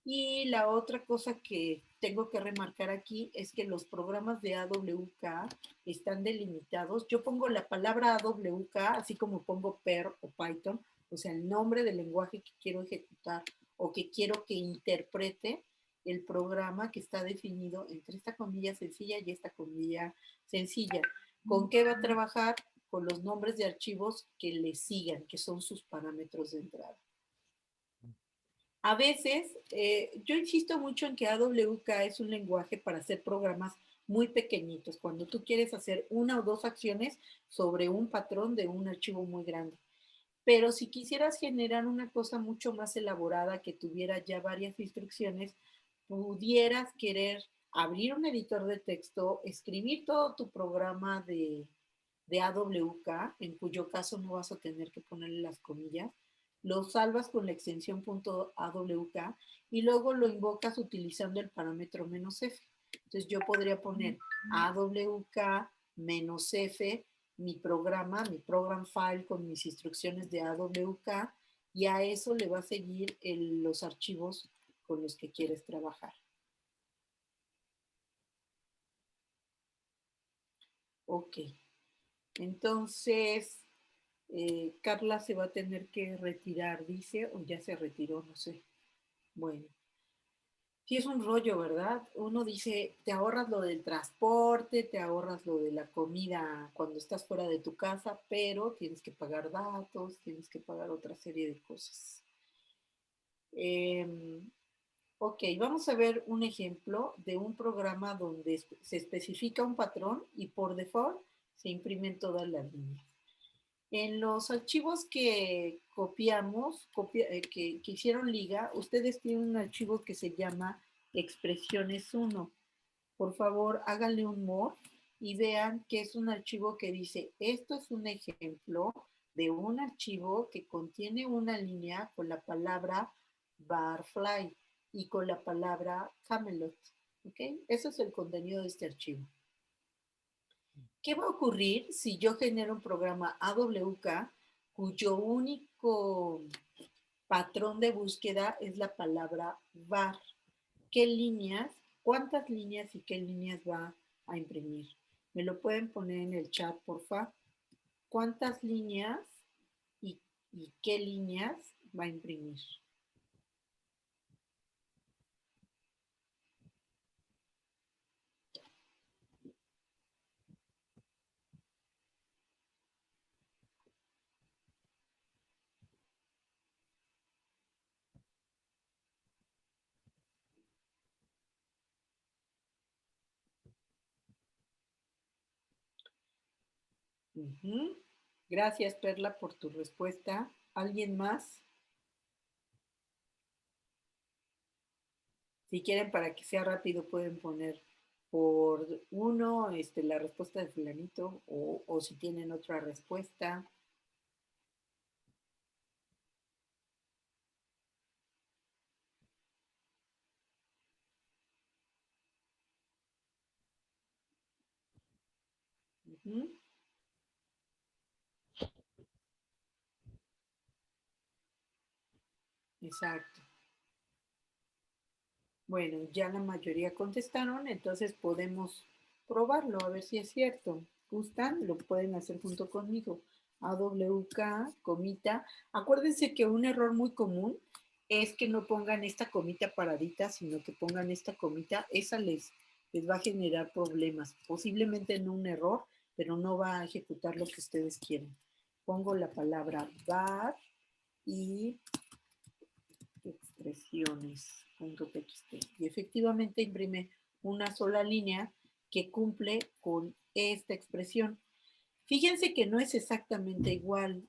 Y la otra cosa que tengo que remarcar aquí es que los programas de AWK están delimitados. Yo pongo la palabra AWK, así como pongo Per o Python, o sea, el nombre del lenguaje que quiero ejecutar o que quiero que interprete el programa que está definido entre esta comilla sencilla y esta comilla sencilla. ¿Con qué va a trabajar? Con los nombres de archivos que le sigan, que son sus parámetros de entrada. A veces, yo insisto mucho en que AWK es un lenguaje para hacer programas muy pequeñitos, cuando tú quieres hacer una o dos acciones sobre un patrón de un archivo muy grande. Pero si quisieras generar una cosa mucho más elaborada que tuviera ya varias instrucciones, pudieras querer abrir un editor de texto, escribir todo tu programa de AWK, en cuyo caso no vas a tener que ponerle las comillas, lo salvas con la extensión .awk y luego lo invocas utilizando el parámetro "-f". Entonces yo podría poner awk -f, mi programa, mi program file con mis instrucciones de AWK, y a eso le va a seguir los archivos con los que quieres trabajar. Ok. Entonces, Carla se va a tener que retirar, dice, o ya se retiró, no sé. Bueno, sí es un rollo, ¿verdad? Uno dice, te ahorras lo del transporte, te ahorras lo de la comida cuando estás fuera de tu casa, pero tienes que pagar datos, tienes que pagar otra serie de cosas. Ok, vamos a ver un ejemplo de un programa donde se especifica un patrón y por default se imprimen todas las líneas. En los archivos que copiamos, que hicieron liga, ustedes tienen un archivo que se llama expresiones 1. Por favor, háganle un mod y vean que es un archivo que dice, esto es un ejemplo de un archivo que contiene una línea con la palabra barfly y con la palabra camelot. ¿Ok? Eso es el contenido de este archivo. ¿Qué va a ocurrir si yo genero un programa AWK cuyo único patrón de búsqueda es la palabra var? ¿Qué líneas, cuántas líneas y qué líneas va a imprimir? ¿Me lo pueden poner en el chat, porfa? ¿Cuántas líneas y qué líneas va a imprimir? Gracias, Perla, por tu respuesta. ¿Alguien más? Si quieren, para que sea rápido, pueden poner por uno la respuesta de fulanito o si tienen otra respuesta. Ujú. Exacto. Bueno, ya la mayoría contestaron, entonces podemos probarlo, a ver si es cierto. ¿Gustan? Lo pueden hacer junto conmigo. AWK, comita. Acuérdense que un error muy común es que no pongan esta comita paradita, sino que pongan esta comita. Esa les va a generar problemas. Posiblemente no un error, pero no va a ejecutar lo que ustedes quieren. Pongo la palabra var y expresiones.txt. Y efectivamente imprime una sola línea que cumple con esta expresión. Fíjense que no es exactamente igual.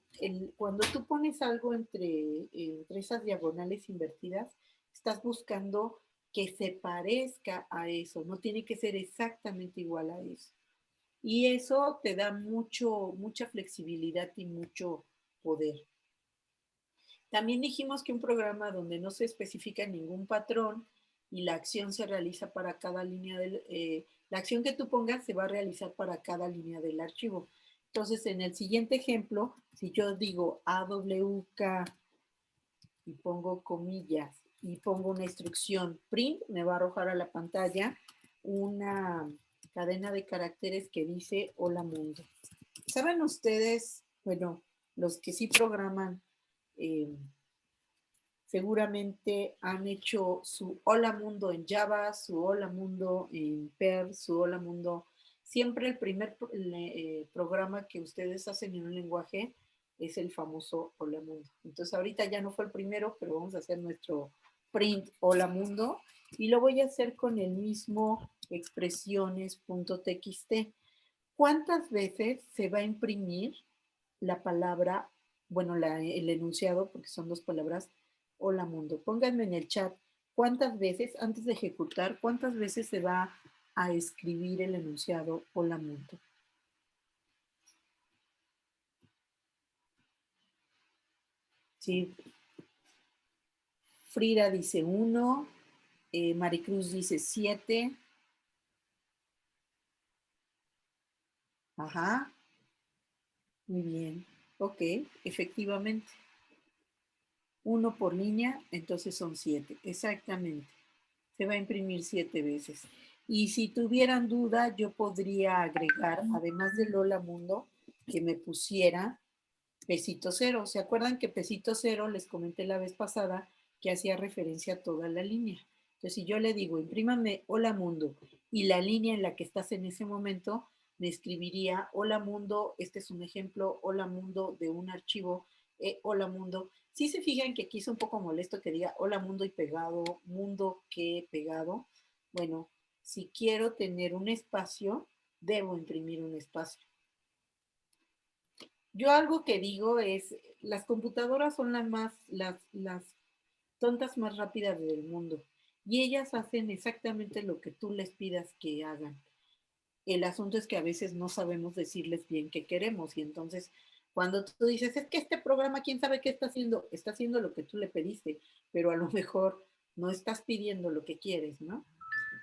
Cuando tú pones algo entre esas diagonales invertidas, estás buscando que se parezca a eso. No tiene que ser exactamente igual a eso. Y eso te da mucha flexibilidad y mucho poder. También dijimos que un programa donde no se especifica ningún patrón y la acción se realiza para cada línea la acción que tú pongas se va a realizar para cada línea del archivo. Entonces, en el siguiente ejemplo, si yo digo AWK y pongo comillas y pongo una instrucción print, me va a arrojar a la pantalla una cadena de caracteres que dice hola mundo. ¿Saben ustedes, bueno, los que sí programan, seguramente han hecho su hola mundo en Java, su hola mundo en Perl, su hola mundo. Siempre el primer programa que ustedes hacen en un lenguaje es el famoso hola mundo. Entonces ahorita ya no fue el primero, pero vamos a hacer nuestro print hola mundo y lo voy a hacer con el mismo expresiones.txt. ¿Cuántas veces se va a imprimir la palabra, bueno, el enunciado, porque son dos palabras, hola mundo? Pónganme en el chat cuántas veces, antes de ejecutar, cuántas veces se va a escribir el enunciado hola mundo. Sí. Frida dice 1, Maricruz dice 7. Ajá. Muy bien. Ok, efectivamente. 1 por línea, entonces son 7. Exactamente. Se va a imprimir 7 veces. Y si tuvieran duda, yo podría agregar, además del hola mundo, que me pusiera pesito cero. ¿Se acuerdan que pesito cero les comenté la vez pasada que hacía referencia a toda la línea? Entonces, si yo le digo, imprímame hola mundo, y la línea en la que estás en ese momento, me escribiría hola mundo, este es un ejemplo, hola mundo de un archivo, hola mundo. Si se fijan que aquí es un poco molesto que diga hola mundo y pegado, mundo que pegado. Bueno, si quiero tener un espacio, debo imprimir un espacio. Yo algo que digo es, las computadoras son las tontas más rápidas del mundo y ellas hacen exactamente lo que tú les pidas que hagan. El asunto es que a veces no sabemos decirles bien qué queremos y entonces cuando tú dices, es que este programa, ¿quién sabe qué está haciendo lo que tú le pediste, pero a lo mejor no estás pidiendo lo que quieres, ¿no?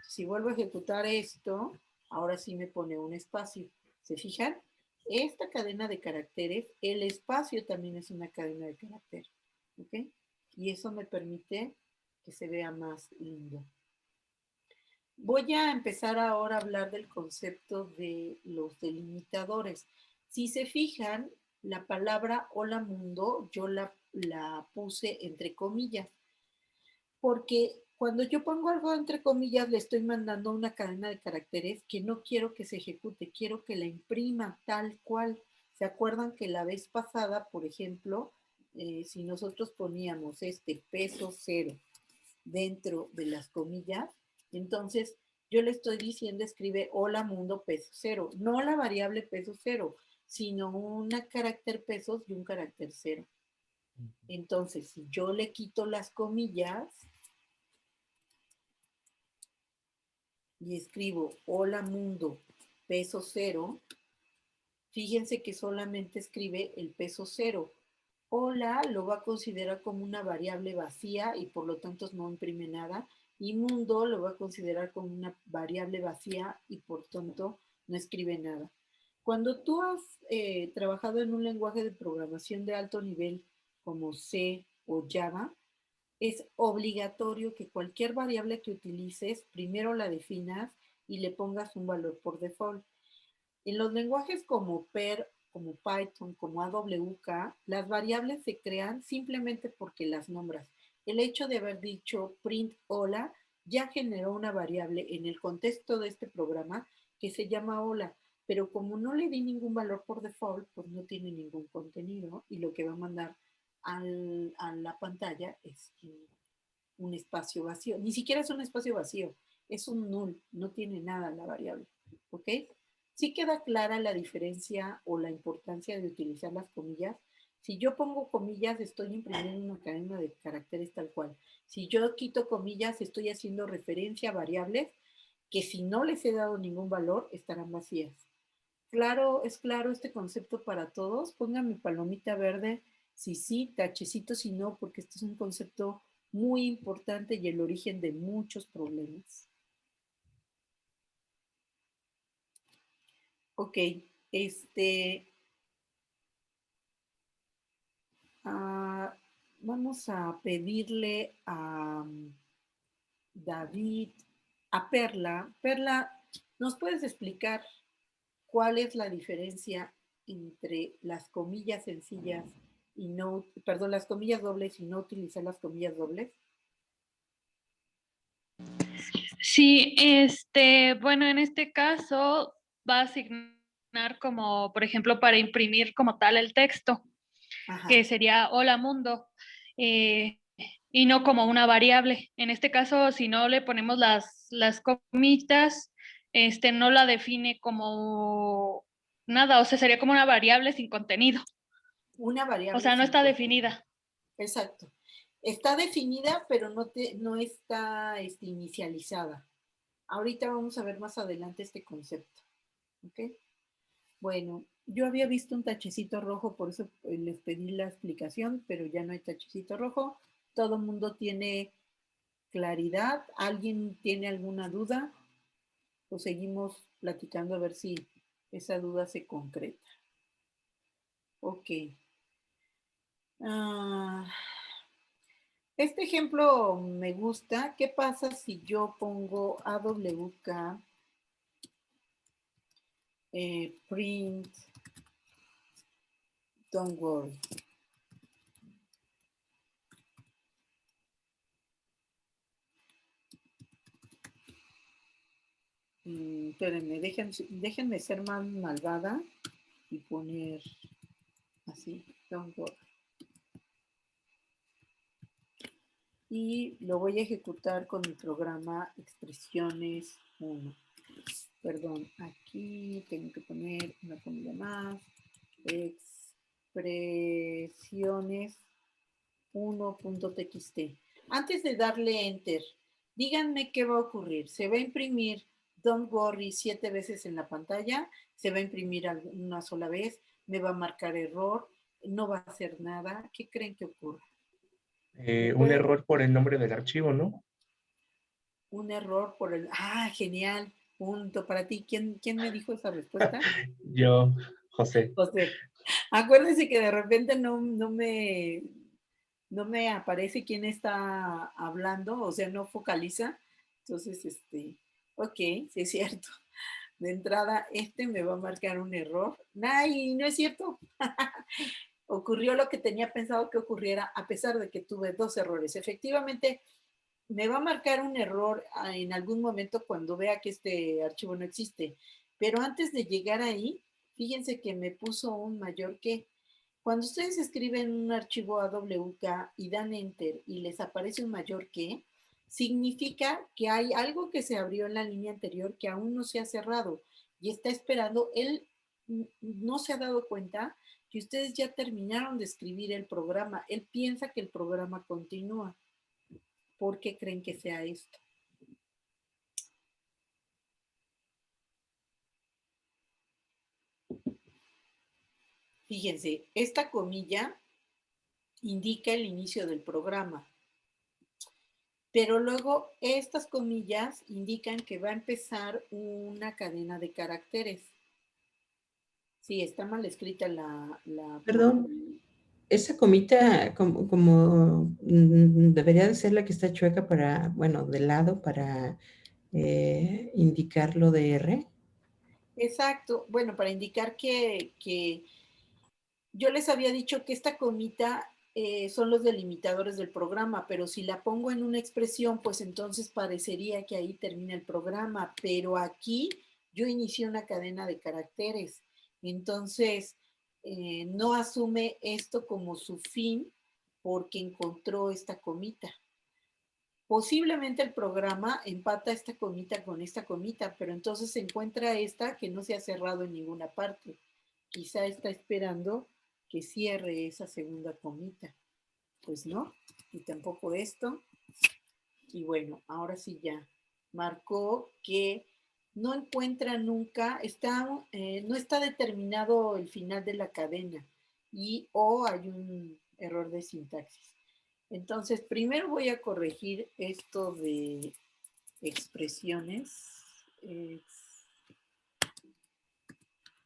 Si vuelvo a ejecutar esto, ahora sí me pone un espacio. ¿Se fijan? Esta cadena de caracteres, el espacio también es una cadena de caracteres. ¿Ok? Y eso me permite que se vea más lindo. Voy a empezar ahora a hablar del concepto de los delimitadores. Si se fijan, la palabra hola mundo yo la puse entre comillas, porque cuando yo pongo algo entre comillas le estoy mandando una cadena de caracteres que no quiero que se ejecute, quiero que la imprima tal cual. ¿Se acuerdan que la vez pasada, por ejemplo, si nosotros poníamos este peso cero dentro de las comillas, entonces yo le estoy diciendo escribe hola mundo peso cero, no la variable peso cero, sino un carácter pesos y un carácter cero. Entonces, si yo le quito las comillas y escribo hola mundo peso cero, fíjense que solamente escribe el peso cero. Hola lo va a considerar como una variable vacía y por lo tanto no imprime nada. Y mundo lo va a considerar como una variable vacía y por tanto no escribe nada. Cuando tú has trabajado en un lenguaje de programación de alto nivel como C o Java, es obligatorio que cualquier variable que utilices, primero la definas y le pongas un valor por default. En los lenguajes como PER, como Python, como AWK, las variables se crean simplemente porque las nombras. El hecho de haber dicho print hola ya generó una variable en el contexto de este programa que se llama hola, pero como no le di ningún valor por default, pues no tiene ningún contenido y lo que va a mandar a la pantalla es un espacio vacío. Ni siquiera es un espacio vacío, es un null, no tiene nada la variable. ¿Ok? Sí queda clara la diferencia o la importancia de utilizar las comillas. Si yo pongo comillas, estoy imprimiendo una cadena de caracteres tal cual. Si yo quito comillas, estoy haciendo referencia a variables que si no les he dado ningún valor, estarán vacías. Claro, es claro este concepto para todos. Pónganme palomita verde si sí, tachecito si no, porque este es un concepto muy importante y el origen de muchos problemas. Ok, vamos a pedirle a David, a Perla. Perla, ¿nos puedes explicar cuál es la diferencia entre las comillas sencillas y no, perdón, las comillas dobles y no utilizar las comillas dobles? Sí, bueno, en este caso va a asignar como, por ejemplo, para imprimir como tal el texto, Ajá. que sería hola mundo, y no como una variable. En este caso, si no le ponemos las comitas, no la define como nada, o sea, sería como una variable sin contenido. Una variable. O sea, no está definida. Exacto. Está definida, pero no está inicializada. Ahorita vamos a ver más adelante este concepto. ¿Ok? Bueno, yo había visto un tachecito rojo, por eso les pedí la explicación, pero ya no hay tachecito rojo. Todo el mundo tiene claridad. ¿Alguien tiene alguna duda? O seguimos platicando a ver si esa duda se concreta. Ok. Este ejemplo me gusta. ¿Qué pasa si yo pongo AWK print don't worry? Espérenme, déjenme ser más malvada y poner así, don't worry. Y lo voy a ejecutar con mi programa Expresiones 1. Perdón, aquí tengo que poner una comilla más. Expresiones 1.txt. Antes de darle enter, díganme qué va a ocurrir. Se va a imprimir don't worry 7 veces en la pantalla, se va a imprimir una sola vez, me va a marcar error, no va a hacer nada. ¿Qué creen que ocurre? Un error por el nombre del archivo, ¿no? Un error por el... Ah, genial. Punto para ti. ¿Quién me dijo esa respuesta? Yo, José. José. Acuérdense que de repente no me aparece quién está hablando, o sea, no focaliza. Entonces, ok, sí es cierto. De entrada, me va a marcar un error. ¡Ay, no es cierto! Ocurrió lo que tenía pensado que ocurriera, a pesar de que tuve 2 errores. Efectivamente, me va a marcar un error en algún momento cuando vea que este archivo no existe. Pero antes de llegar ahí, fíjense que me puso un mayor que. Cuando ustedes escriben un archivo AWK y dan enter y les aparece un mayor que, significa que hay algo que se abrió en la línea anterior que aún no se ha cerrado y está esperando. Él no se ha dado cuenta que ustedes ya terminaron de escribir el programa. Él piensa que el programa continúa. ¿Por qué creen que sea esto? Fíjense, esta comilla indica el inicio del programa, pero luego estas comillas indican que va a empezar una cadena de caracteres. Sí, está mal escrita la Perdón, esa comita debería de ser la que está chueca para, bueno, de lado para indicar lo de R. Exacto. Bueno, para indicar que yo les había dicho que esta comita son los delimitadores del programa, pero si la pongo en una expresión, pues entonces parecería que ahí termina el programa, pero aquí yo inicié una cadena de caracteres. Entonces, no asume esto como su fin porque encontró esta comita. Posiblemente el programa empata esta comita con esta comita, pero entonces se encuentra esta que no se ha cerrado en ninguna parte. Quizá está esperando que cierre esa segunda comita. Pues no, y tampoco esto. Y bueno, ahora sí ya marcó que no encuentra nunca, no está determinado el final de la cadena y o hay un error de sintaxis. Entonces, primero voy a corregir esto de expresiones.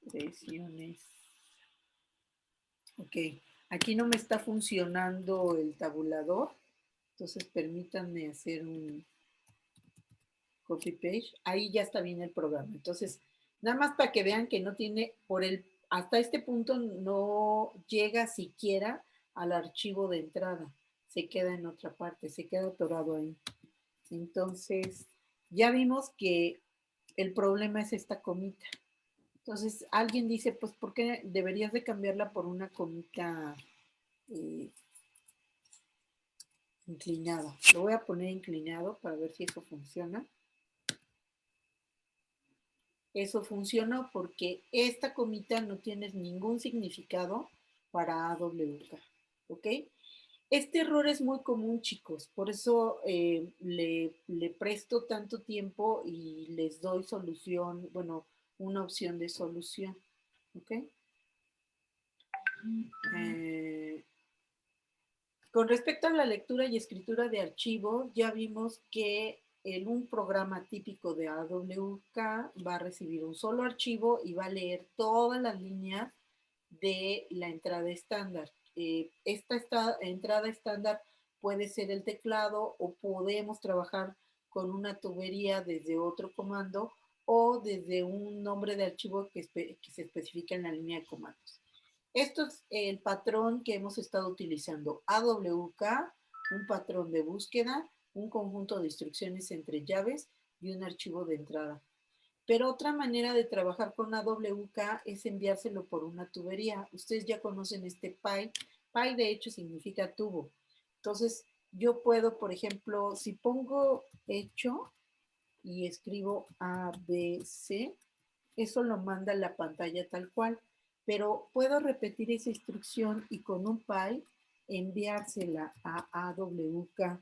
Expresiones. Ok, aquí no me está funcionando el tabulador, entonces permítanme hacer un copy page. Ahí ya está bien el programa. Entonces, nada más para que vean que no tiene, hasta este punto no llega siquiera al archivo de entrada. Se queda en otra parte, se queda atorado ahí. Entonces, ya vimos que el problema es esta comita. Entonces, alguien dice, pues, ¿por qué deberías de cambiarla por una comita inclinada? Lo voy a poner inclinado para ver si eso funciona. Eso funcionó porque esta comita no tiene ningún significado para AWK, ¿ok? Este error es muy común, chicos, por eso le presto tanto tiempo y les doy solución, bueno, una opción de solución, ¿ok? Con respecto a la lectura y escritura de archivo, ya vimos que en un programa típico de AWK va a recibir un solo archivo y va a leer todas las líneas de la entrada estándar. Esta entrada estándar puede ser el teclado o podemos trabajar con una tubería desde otro comando o desde un nombre de archivo que se especifica en la línea de comandos. Esto es el patrón que hemos estado utilizando. AWK, un patrón de búsqueda, un conjunto de instrucciones entre llaves y un archivo de entrada. Pero otra manera de trabajar con AWK es enviárselo por una tubería. Ustedes ya conocen este PI. PI de hecho significa tubo. Entonces yo puedo, por ejemplo, si pongo hecho y escribo ABC, eso lo manda a la pantalla tal cual. Pero puedo repetir esa instrucción y con un PI enviársela a AWK.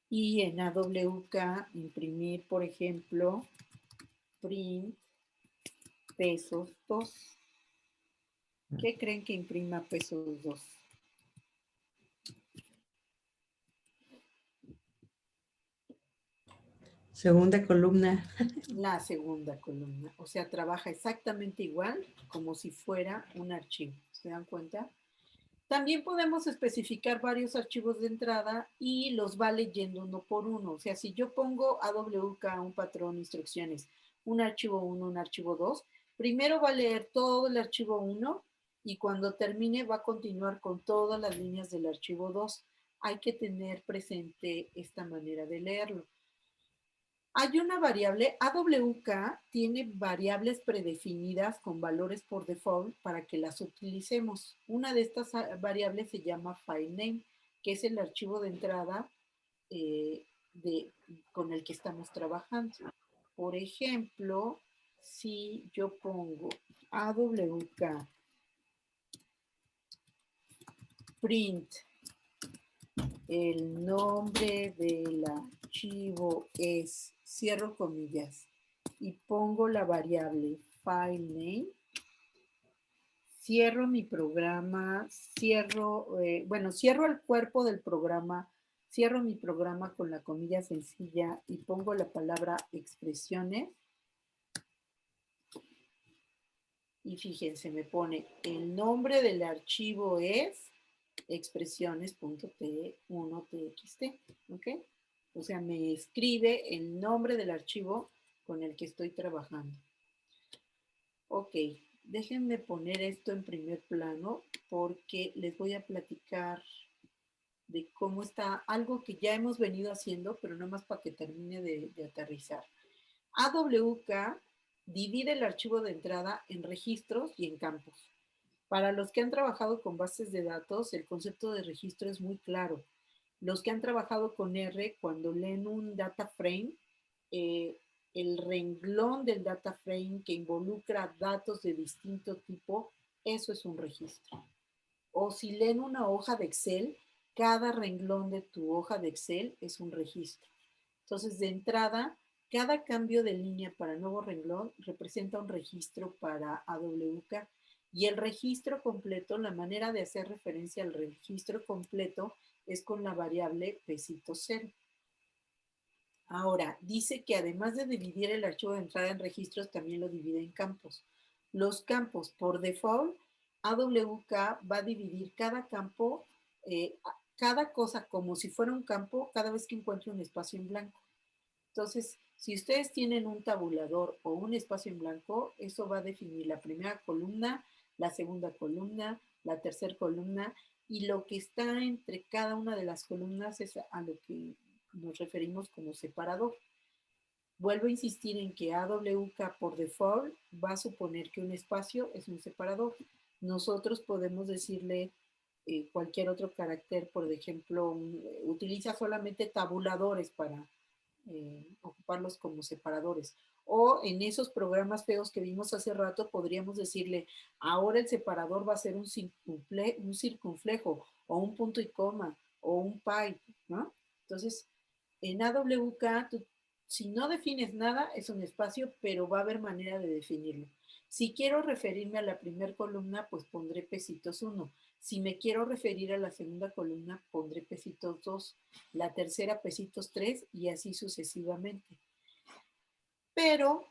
Y en AWK imprimir, por ejemplo, print pesos 2. ¿Qué creen que imprima pesos 2? Segunda columna. La segunda columna. O sea, trabaja exactamente igual como si fuera un archivo. ¿Se dan cuenta? También podemos especificar varios archivos de entrada y los va leyendo uno por uno. O sea, si yo pongo AWK, un patrón, instrucciones, un archivo 1, un archivo 2, primero va a leer todo el archivo 1 y cuando termine va a continuar con todas las líneas del archivo 2. Hay que tener presente esta manera de leerlo. Hay una variable, AWK tiene variables predefinidas con valores por default para que las utilicemos. Una de estas variables se llama filename, que es el archivo de entrada con el que estamos trabajando. Por ejemplo, si yo pongo AWK print el nombre del archivo es, cierro comillas, y pongo la variable filename, cierro mi programa, cierro el cuerpo del programa, cierro mi programa con la comilla sencilla y pongo la palabra expresiones. Y fíjense, me pone el nombre del archivo es expresiones.t1txt, ¿ok? O sea, me escribe el nombre del archivo con el que estoy trabajando. Ok, déjenme poner esto en primer plano porque les voy a platicar de cómo está algo que ya hemos venido haciendo, pero nada más para que termine de aterrizar. AWK divide el archivo de entrada en registros y en campos. Para los que han trabajado con bases de datos, el concepto de registro es muy claro. Los que han trabajado con R, cuando leen un data frame, eh, el renglón del data frame que involucra datos de distinto tipo, eso es un registro. O si leen una hoja de Excel, cada renglón de tu hoja de Excel es un registro. Entonces, de entrada, cada cambio de línea para nuevo renglón representa un registro para AWK. Y el registro completo, la manera de hacer referencia al registro completo es con la variable p0. Ahora, dice que además de dividir el archivo de entrada en registros, también lo divide en campos. Los campos, por default, AWK va a dividir cada campo, cada cosa como si fuera un campo cada vez que encuentre un espacio en blanco. Entonces, si ustedes tienen un tabulador o un espacio en blanco, eso va a definir la primera columna, la segunda columna, la tercera columna, y lo que está entre cada una de las columnas es a lo que nos referimos como separador. Vuelvo a insistir en que AWK por default va a suponer que un espacio es un separador. Nosotros podemos decirle cualquier otro carácter, por ejemplo, utiliza solamente tabuladores para ocuparlos como separadores. O en esos programas feos que vimos hace rato, podríamos decirle, ahora el separador va a ser un circunflejo, o un punto y coma, o un pipe, ¿no? Entonces, en AWK, si no defines nada, es un espacio, pero va a haber manera de definirlo. Si quiero referirme a la primera columna, pues pondré pesitos 1. Si me quiero referir a la segunda columna, pondré pesitos 2. La tercera, pesitos 3 y así sucesivamente. Pero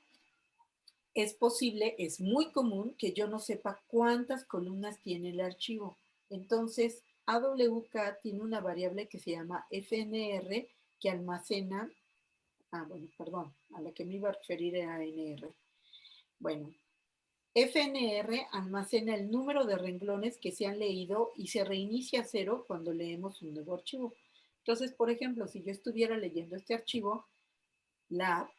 es posible, es muy común que yo no sepa cuántas columnas tiene el archivo. Entonces, AWK tiene una variable que se llama FNR que almacena, perdón, a la que me iba a referir era NR. Bueno, FNR almacena el número de renglones que se han leído y se reinicia a 0 cuando leemos un nuevo archivo. Entonces, por ejemplo, si yo estuviera leyendo este archivo, la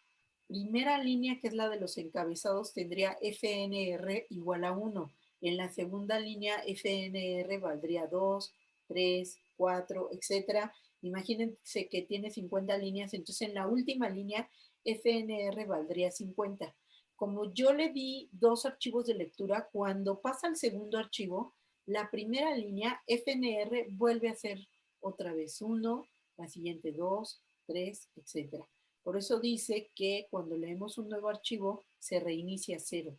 primera línea, que es la de los encabezados, tendría FNR igual a 1. En la segunda línea, FNR valdría 2, 3, 4, etc. Imagínense que tiene 50 líneas, entonces en la última línea, FNR valdría 50. Como yo le di dos archivos de lectura, cuando pasa al segundo archivo, la primera línea, FNR, vuelve a ser otra vez 1, la siguiente 2, 3, etc. Por eso dice que cuando leemos un nuevo archivo, se reinicia a 0.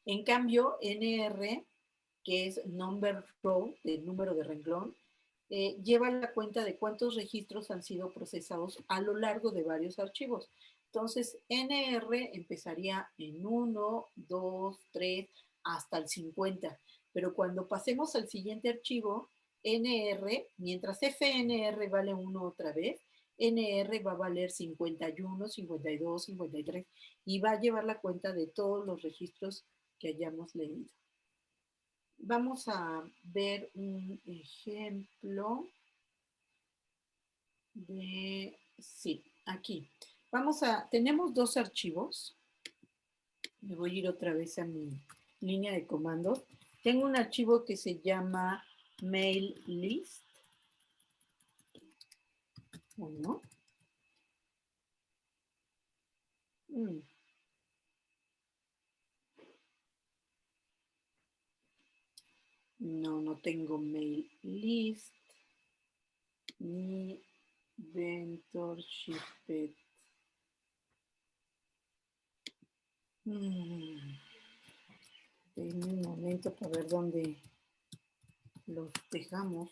En cambio, NR, que es number row, el número de renglón, lleva la cuenta de cuántos registros han sido procesados a lo largo de varios archivos. Entonces, NR empezaría en 1, 2, 3, hasta el 50. Pero cuando pasemos al siguiente archivo, NR, mientras FNR vale 1 otra vez, NR va a valer 51, 52, 53 y va a llevar la cuenta de todos los registros que hayamos leído. Vamos a ver un ejemplo de, sí, aquí. Tenemos dos archivos. Me voy a ir otra vez a mi línea de comandos. Tengo un archivo que se llama mail list. Bueno. No tengo mail list ni Ventorshipet. Denme un momento para ver dónde los dejamos.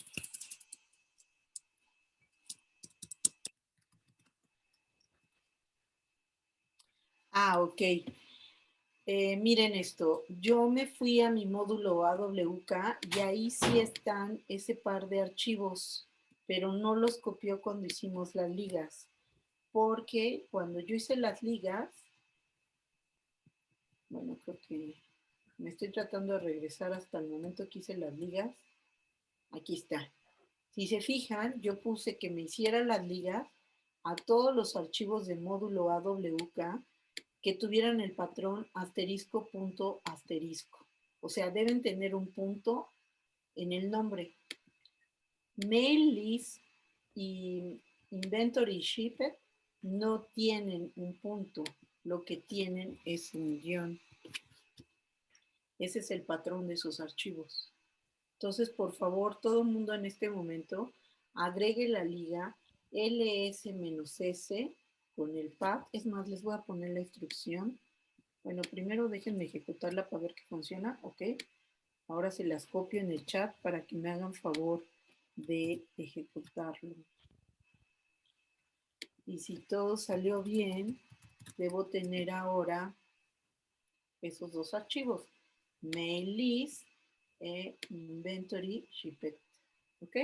Ok. Miren esto, yo me fui a mi módulo AWK y ahí sí están ese par de archivos, pero no los copió cuando hicimos las ligas, porque cuando yo hice las ligas, bueno, creo que me estoy tratando de regresar hasta el momento que hice las ligas, aquí está. Si se fijan, yo puse que me hiciera las ligas a todos los archivos de módulo AWK que tuvieran el patrón asterisco punto asterisco. O sea, deben tener un punto en el nombre. Mail list y inventory shipped no tienen un punto. Lo que tienen es un guión. Ese es el patrón de sus archivos. Entonces, por favor, todo el mundo en este momento agregue la liga ls-s con el pad. Es más, les voy a poner la instrucción. Bueno, primero déjenme ejecutarla para ver que funciona, ¿ok? Ahora se las copio en el chat para que me hagan favor de ejecutarlo. Y si todo salió bien, debo tener ahora esos dos archivos, mail list e inventory shipped, ¿ok?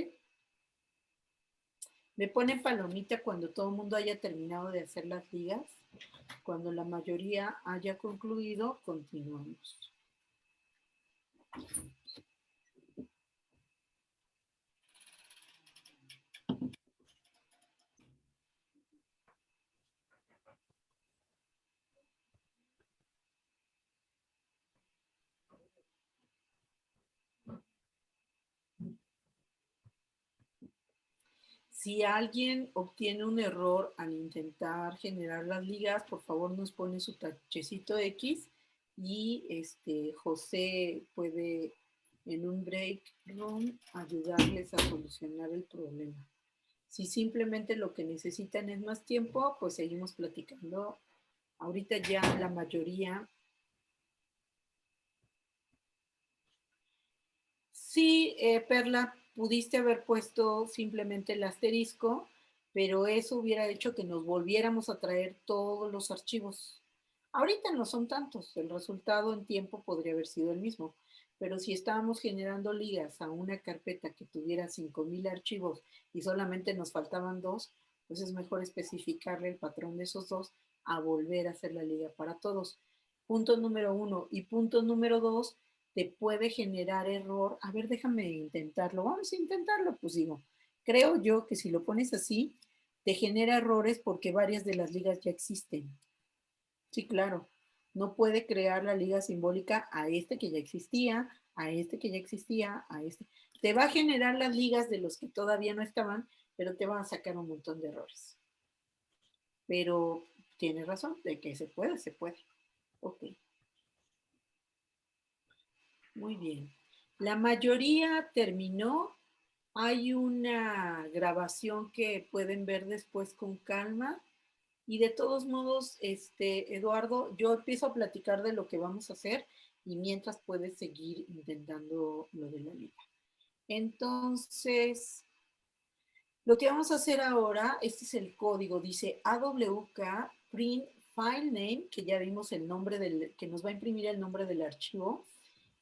Me ponen palomita cuando todo el mundo haya terminado de hacer las ligas. Cuando la mayoría haya concluido, continuamos. Si alguien obtiene un error al intentar generar las ligas, por favor nos pone su tachecito X y José puede en un break room ayudarles a solucionar el problema. Si simplemente lo que necesitan es más tiempo, pues seguimos platicando. Ahorita ya la mayoría. Sí, Perla, pudiste haber puesto simplemente el asterisco, pero eso hubiera hecho que nos volviéramos a traer todos los archivos. Ahorita no son tantos, el resultado en tiempo podría haber sido el mismo, pero si estábamos generando ligas a una carpeta que tuviera 5,000 archivos y solamente nos faltaban 2, pues es mejor especificarle el patrón de esos 2 a volver a hacer la liga para todos. Punto número 1 y punto número 2, te puede generar error. A ver, déjame intentarlo. Vamos a intentarlo, pues digo. Creo yo que si lo pones así, te genera errores porque varias de las ligas ya existen. Sí, claro. No puede crear la liga simbólica a este que ya existía, a este que ya existía, a este. Te va a generar las ligas de los que todavía no estaban, pero te van a sacar un montón de errores. Pero tienes razón, de que se puede, se puede. Ok. Muy bien. La mayoría terminó. Hay una grabación que pueden ver después con calma. Y de todos modos, Eduardo, yo empiezo a platicar de lo que vamos a hacer y mientras puedes seguir intentando lo de la liga. Entonces, lo que vamos a hacer ahora, este es el código, dice AWK print file name, que ya vimos el nombre que nos va a imprimir el nombre del archivo.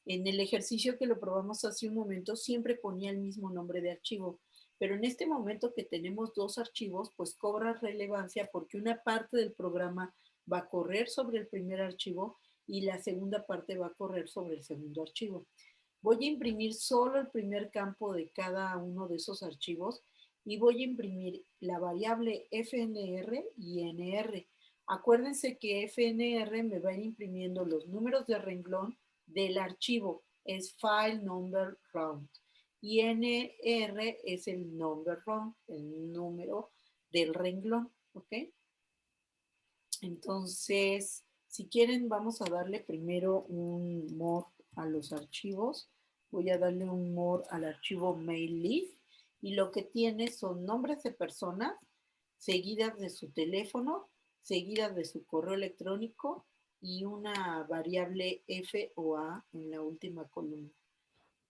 En el ejercicio que lo probamos hace un momento, siempre ponía el mismo nombre de archivo. Pero en este momento que tenemos dos archivos, pues cobra relevancia porque una parte del programa va a correr sobre el primer archivo y la segunda parte va a correr sobre el segundo archivo. Voy a imprimir solo el primer campo de cada uno de esos archivos y voy a imprimir la variable FNR y NR. Acuérdense que FNR me va a ir imprimiendo los números de renglón del archivo, es File Number Round. Y NR es el number round, el número del renglón, ¿ok? Entonces, si quieren, vamos a darle primero un mod a los archivos. Voy a darle un mod al archivo mail list y lo que tiene son nombres de personas seguidas de su teléfono, seguidas de su correo electrónico y una variable F o A en la última columna.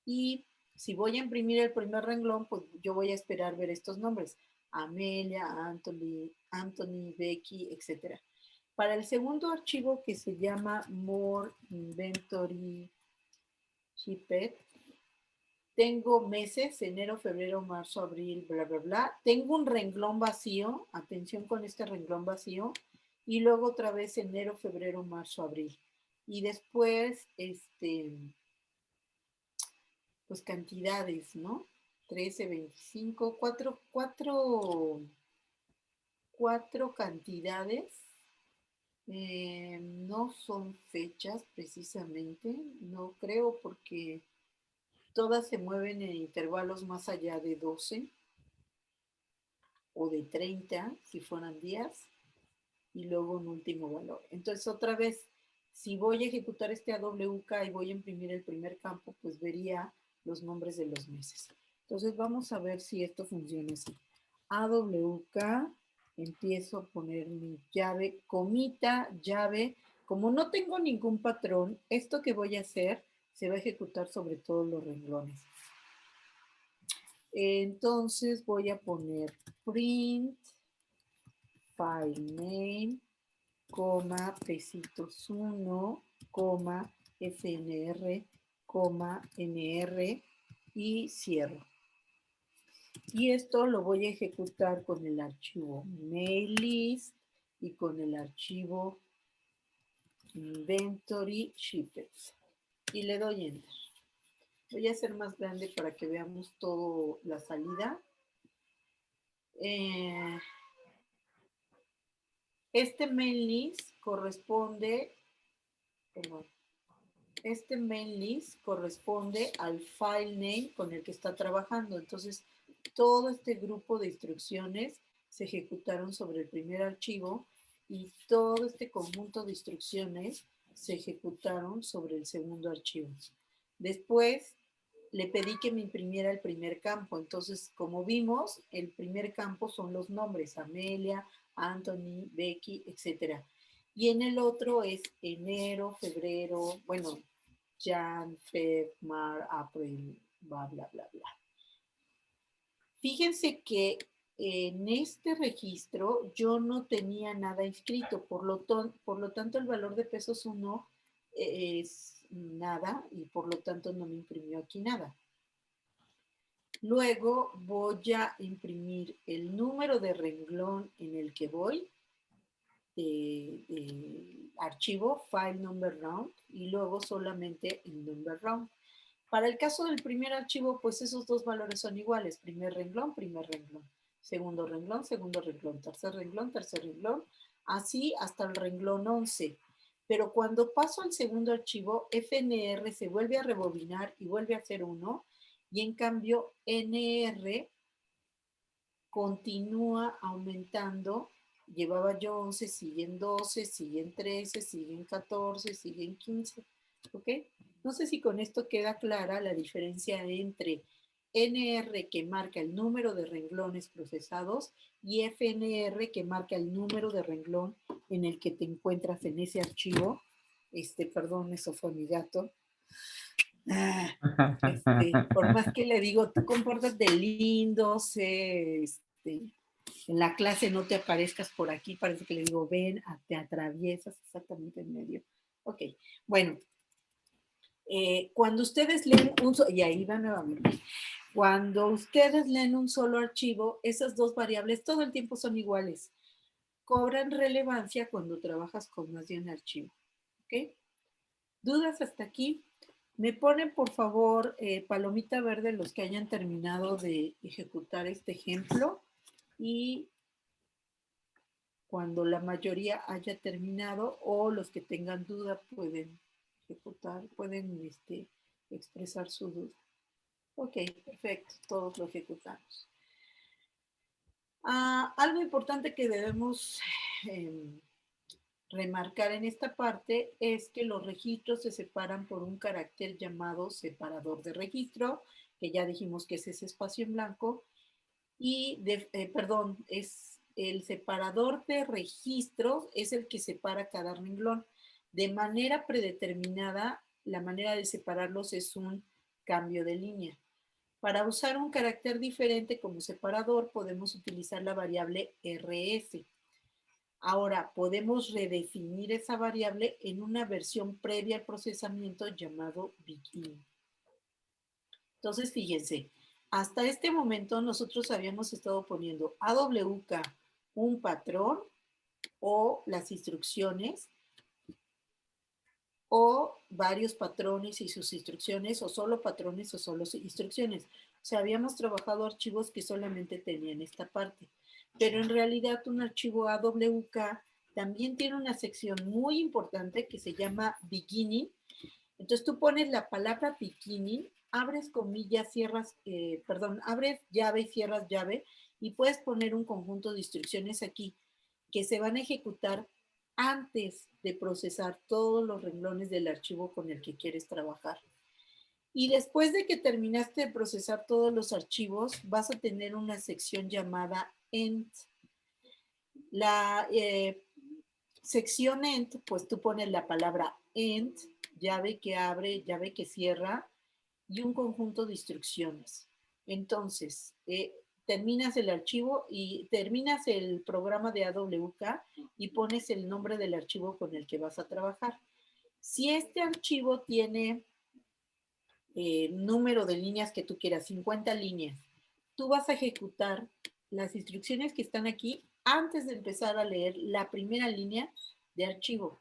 Y si voy a imprimir el primer renglón, pues yo voy a esperar ver estos nombres. Amelia, Anthony, Becky, etc. Para el segundo archivo que se llama More Inventory Shipped, tengo meses, enero, febrero, marzo, abril, bla, bla, bla. Tengo un renglón vacío, atención con este renglón vacío, y luego otra vez enero, febrero, marzo, abril. Y después, pues cantidades, ¿no? 13, 25, cuatro cantidades. No son fechas precisamente, no creo, porque todas se mueven en intervalos más allá de 12 o de 30, si fueran días, y luego un último valor. Entonces, otra vez, si voy a ejecutar este AWK y voy a imprimir el primer campo, pues vería los nombres de los meses. Entonces, vamos a ver si esto funciona así. AWK, empiezo a poner mi llave, comita, llave. Como no tengo ningún patrón, esto que voy a hacer se va a ejecutar sobre todos los renglones. Entonces voy a poner print file name, coma, pesitos 1, coma, fnr, coma, nr y cierro. Y esto lo voy a ejecutar con el archivo mail-list y con el archivo inventory shipped. Y le doy enter. Voy a hacer más grande para que veamos todo la salida. Este main list corresponde, perdón, este main list corresponde al file name con el que está trabajando. Entonces, todo este grupo de instrucciones se ejecutaron sobre el primer archivo y todo este conjunto de instrucciones se ejecutaron sobre el segundo archivo. Después, le pedí que me imprimiera el primer campo. Entonces, como vimos, el primer campo son los nombres, Amelia, Anthony, Becky, etc. Y en el otro es enero, febrero, bueno, Jan, Feb, Mar, April, bla, bla, bla, bla. Fíjense que en este registro yo no tenía nada inscrito, por lo tanto el valor de pesos 1 es nada y por lo tanto no me imprimió aquí nada. Luego voy a imprimir el número de renglón en el que voy, archivo, file number round, y luego solamente el number round. Para el caso del primer archivo, pues esos dos valores son iguales, primer renglón, segundo renglón, tercer renglón, así hasta el renglón 11. Pero cuando paso al segundo archivo, FNR se vuelve a rebobinar y vuelve a ser 1, y en cambio NR continúa aumentando. Llevaba yo 11, siguen 12, siguen 13, siguen 14, siguen 15. ¿Ok? No sé si con esto queda clara la diferencia entre NR, que marca el número de renglones procesados, y FNR, que marca el número de renglón en el que te encuentras en ese archivo. Perdón, eso fue mi gato. Por más que le digo, tú compórtate lindo, en la clase no te aparezcas por aquí, parece que le digo, ven, te atraviesas exactamente en medio. Ok, bueno, cuando ustedes leen y ahí va nuevamente, cuando ustedes leen un solo archivo, esas dos variables todo el tiempo son iguales. Cobran relevancia cuando trabajas con más de un archivo. ¿Ok? ¿Dudas hasta aquí? Me ponen, por favor, palomita verde los que hayan terminado de ejecutar este ejemplo, y cuando la mayoría haya terminado o los que tengan duda pueden ejecutar, pueden expresar su duda. Ok, perfecto, todos lo ejecutamos. Algo importante que debemos remarcar en esta parte es que los registros se separan por un carácter llamado separador de registro, que ya dijimos que es ese espacio en blanco, y es el separador de registros, es el que separa cada renglón. De manera predeterminada, la manera de separarlos es un cambio de línea. Para usar un carácter diferente como separador, podemos utilizar la variable RS. Ahora, podemos redefinir esa variable en una versión previa al procesamiento llamado begin. Entonces, fíjense, hasta este momento nosotros habíamos estado poniendo AWK un patrón o las instrucciones o varios patrones y sus instrucciones o solo patrones o solo instrucciones. O sea, habíamos trabajado archivos que solamente tenían esta parte. Pero en realidad un archivo AWK también tiene una sección muy importante que se llama beginning. Entonces tú pones la palabra beginning, abres comillas, cierras, abres llave, cierras llave y puedes poner un conjunto de instrucciones aquí que se van a ejecutar antes de procesar todos los renglones del archivo con el que quieres trabajar. Y después de que terminaste de procesar todos los archivos, vas a tener una sección llamada end. La sección end, pues tú pones la palabra end, llave que abre, llave que cierra y un conjunto de instrucciones. Entonces, terminas el archivo y terminas el programa de AWK y pones el nombre del archivo con el que vas a trabajar. Si este archivo tiene número de líneas que tú quieras, 50 líneas, tú vas a ejecutar las instrucciones que están aquí antes de empezar a leer la primera línea de archivo.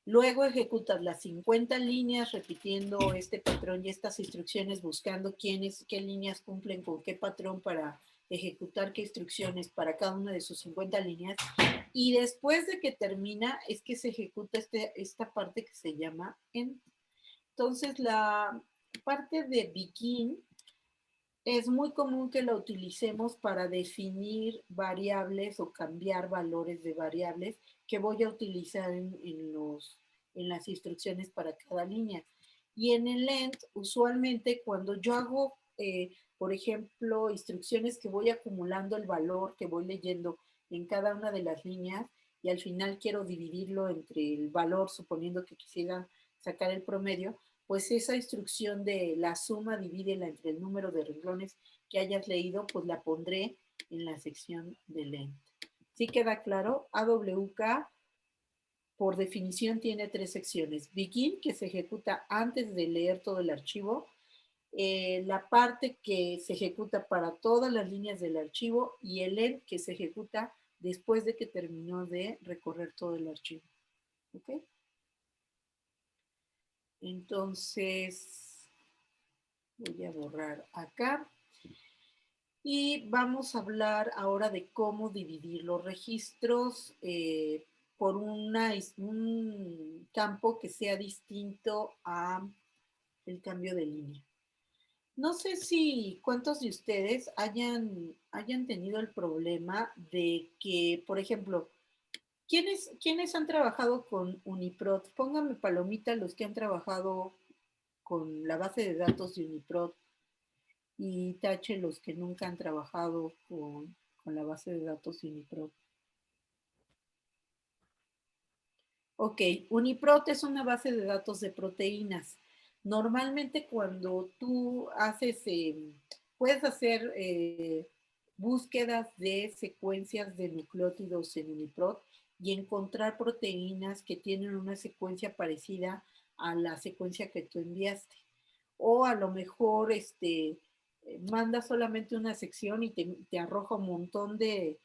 Luego ejecutas las 50 líneas repitiendo este patrón y estas instrucciones, buscando qué líneas cumplen con qué patrón para ejecutar qué instrucciones para cada una de sus 50 líneas. Y después de que termina es que se ejecuta esta parte que se llama end. Entonces la parte de begin es muy común que la utilicemos para definir variables o cambiar valores de variables que voy a utilizar en las instrucciones para cada línea. Y en el end, usualmente cuando yo hago, por ejemplo, instrucciones que voy acumulando el valor que voy leyendo en cada una de las líneas y al final quiero dividirlo entre el valor, suponiendo que quisiera sacar el promedio, pues esa instrucción de la suma divídela entre el número de renglones que hayas leído, pues la pondré en la sección de end. ¿Sí queda claro? AWK, por definición, tiene 3 secciones. Begin, que se ejecuta antes de leer todo el archivo. La parte que se ejecuta para todas las líneas del archivo y el end, que se ejecuta después de que terminó de recorrer todo el archivo. ¿Ok? Entonces, voy a borrar acá. Y vamos a hablar ahora de cómo dividir los registros por un campo que sea distinto a el cambio de línea. No sé si cuántos de ustedes hayan tenido el problema de que, por ejemplo, ¿quiénes han trabajado con Uniprot? Pónganme palomita los que han trabajado con la base de datos de Uniprot y tache los que nunca han trabajado con la base de datos de Uniprot. Ok, Uniprot es una base de datos de proteínas. Normalmente cuando tú haces, puedes hacer búsquedas de secuencias de nucleótidos en Uniprot y encontrar proteínas que tienen una secuencia parecida a la secuencia que tú enviaste. O a lo mejor manda solamente una sección y te arroja un montón de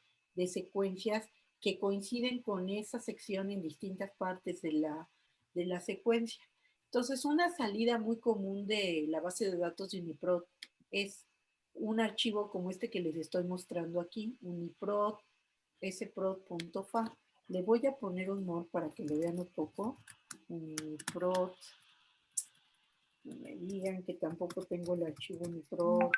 secuencias que coinciden con esa sección en distintas partes de la secuencia. Entonces, una salida muy común de la base de datos de Uniprot es un archivo como este que les estoy mostrando aquí, uniprot sprot.fa. Le voy a poner un mod para que lo vean un poco. Uniprot. No me digan que tampoco tengo el archivo Uniprot.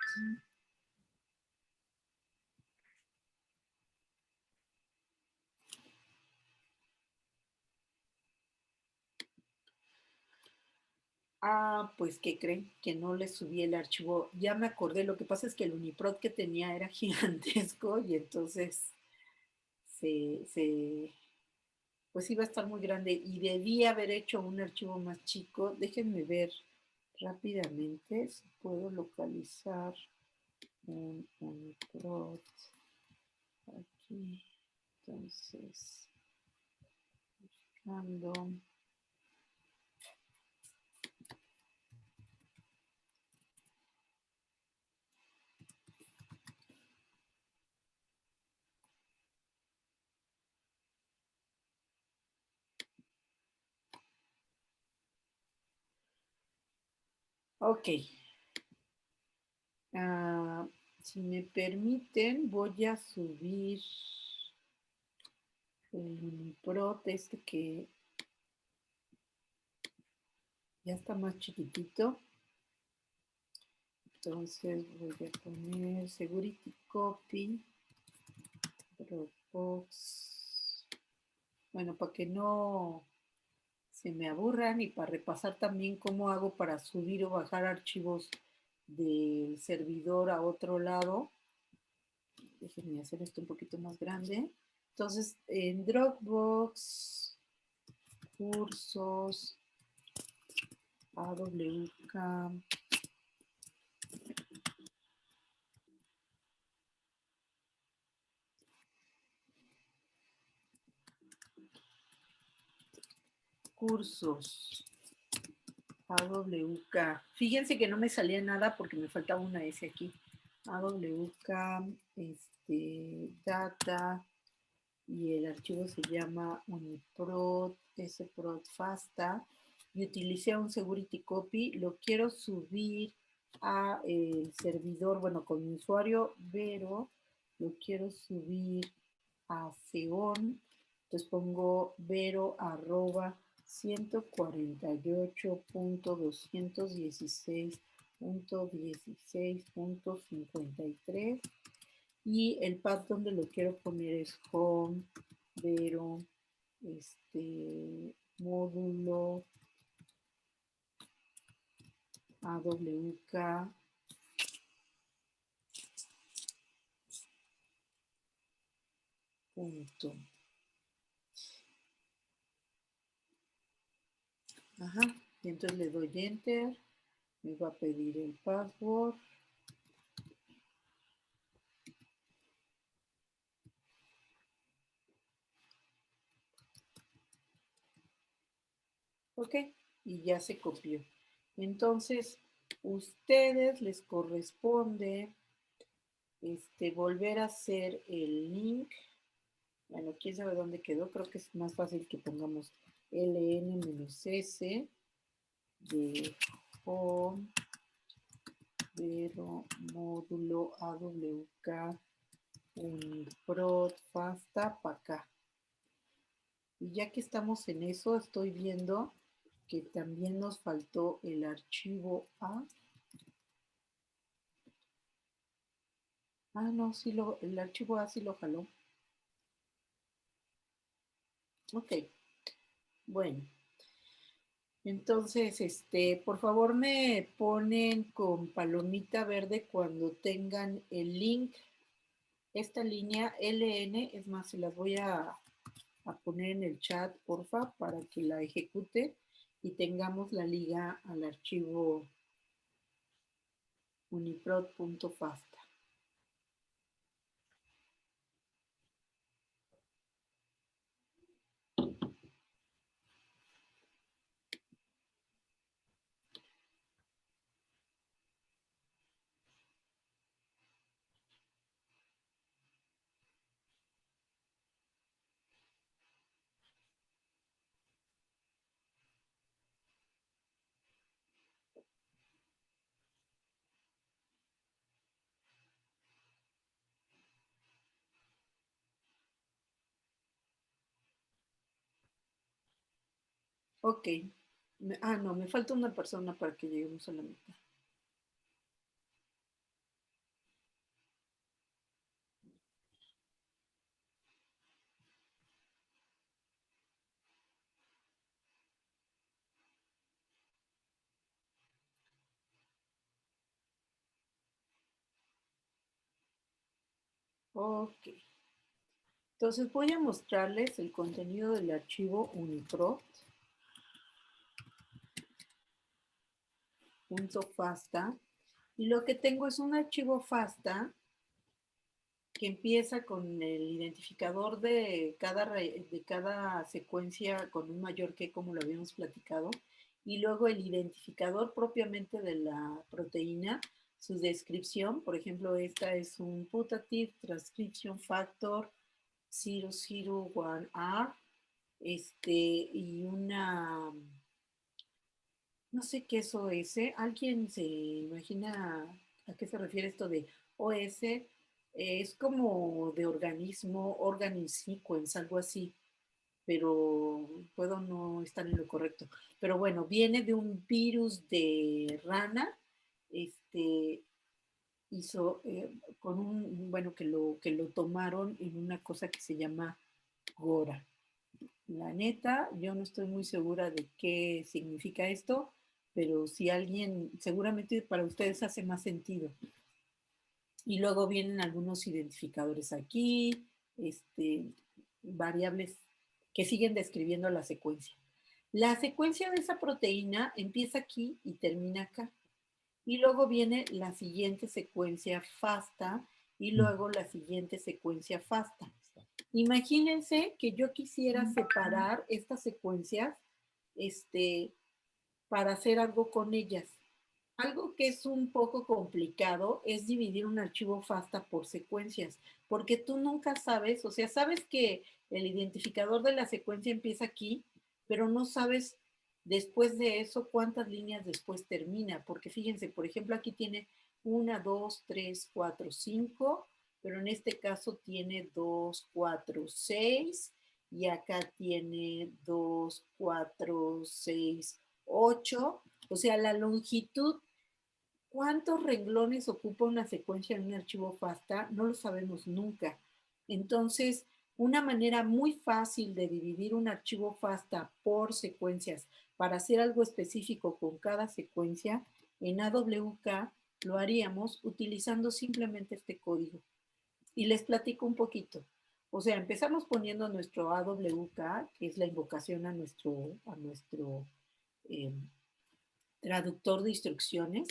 Ah, pues, ¿qué creen? Que no le subí el archivo. Ya me acordé, lo que pasa es que el Uniprot que tenía era gigantesco y entonces pues iba a estar muy grande y debía haber hecho un archivo más chico. Déjenme ver rápidamente si puedo localizar un Uniprot aquí. Entonces, buscando. Ok. Si me permiten, voy a subir el Uniprot este que ya está más chiquitito. Entonces voy a poner Security Copy, Dropbox. Bueno, para que no se me aburran y para repasar también cómo hago para subir o bajar archivos del servidor a otro lado. Déjenme hacer esto un poquito más grande. Entonces, en Dropbox, cursos, AWK, cursos, AWK. Fíjense que no me salía nada porque me faltaba una S aquí. AWK, data, y el archivo se llama uniprot, sprot fasta, y utilicé un security copy. Lo quiero subir a el servidor, bueno, con mi usuario Vero, lo quiero subir a Xeon. Entonces pongo Vero arroba 148.216.16.53 y el path donde lo quiero poner es home, Vero, módulo, AWK, punto. Ajá, y entonces le doy enter, me va a pedir el password. Ok, y ya se copió. Entonces, ustedes les corresponde volver a hacer el link. Bueno, quién sabe dónde quedó. Creo que es más fácil que pongamos ln-s de home, Vero, módulo, AWK, uniprot, fasta, para acá. Y ya que estamos en eso, estoy viendo que también nos faltó el archivo A. Ah, no, sí el archivo A sí lo jaló. Ok, bueno. Entonces, por favor me ponen con palomita verde cuando tengan el link. Esta línea LN, es más, se las voy a poner en el chat, porfa, para que la ejecute y tengamos la liga al archivo uniprot.fasta. Ok. No, me falta una persona para que lleguemos a la mitad. Ok. Entonces voy a mostrarles el contenido del archivo uniprot.fasta. Y lo que tengo es un archivo FASTA que empieza con el identificador de cada secuencia con un mayor que, como lo habíamos platicado, y luego el identificador propiamente de la proteína, su descripción. Por ejemplo, esta es un putative transcription factor 001R, y una, no sé qué es OS. ¿Alguien se imagina a qué se refiere esto de OS? Es como de organismo, organ sequence, algo así, pero puedo no estar en lo correcto. Pero bueno, viene de un virus de rana, hizo con bueno, que lo tomaron en una cosa que se llama Gora. La neta, yo no estoy muy segura de qué significa esto, pero si alguien, seguramente para ustedes hace más sentido. Y luego vienen algunos identificadores aquí, variables que siguen describiendo la secuencia. La secuencia de esa proteína empieza aquí y termina acá. Y luego viene la siguiente secuencia FASTA y luego la siguiente secuencia FASTA. Imagínense que yo quisiera separar estas secuencias para hacer algo con ellas. Algo que es un poco complicado es dividir un archivo FASTA por secuencias, porque tú nunca sabes, o sea, sabes que el identificador de la secuencia empieza aquí, pero no sabes después de eso cuántas líneas después termina, porque fíjense, por ejemplo, aquí tiene 1, 2, 3, 4, 5, pero en este caso tiene 2, 4, 6, y acá tiene 2, 4, 6, 8. O sea, la longitud, ¿cuántos renglones ocupa una secuencia en un archivo FASTA? No lo sabemos nunca. Entonces, una manera muy fácil de dividir un archivo FASTA por secuencias para hacer algo específico con cada secuencia, en AWK lo haríamos utilizando simplemente este código. Y les platico un poquito. O sea, empezamos poniendo nuestro AWK, que es la invocación a nuestro traductor de instrucciones.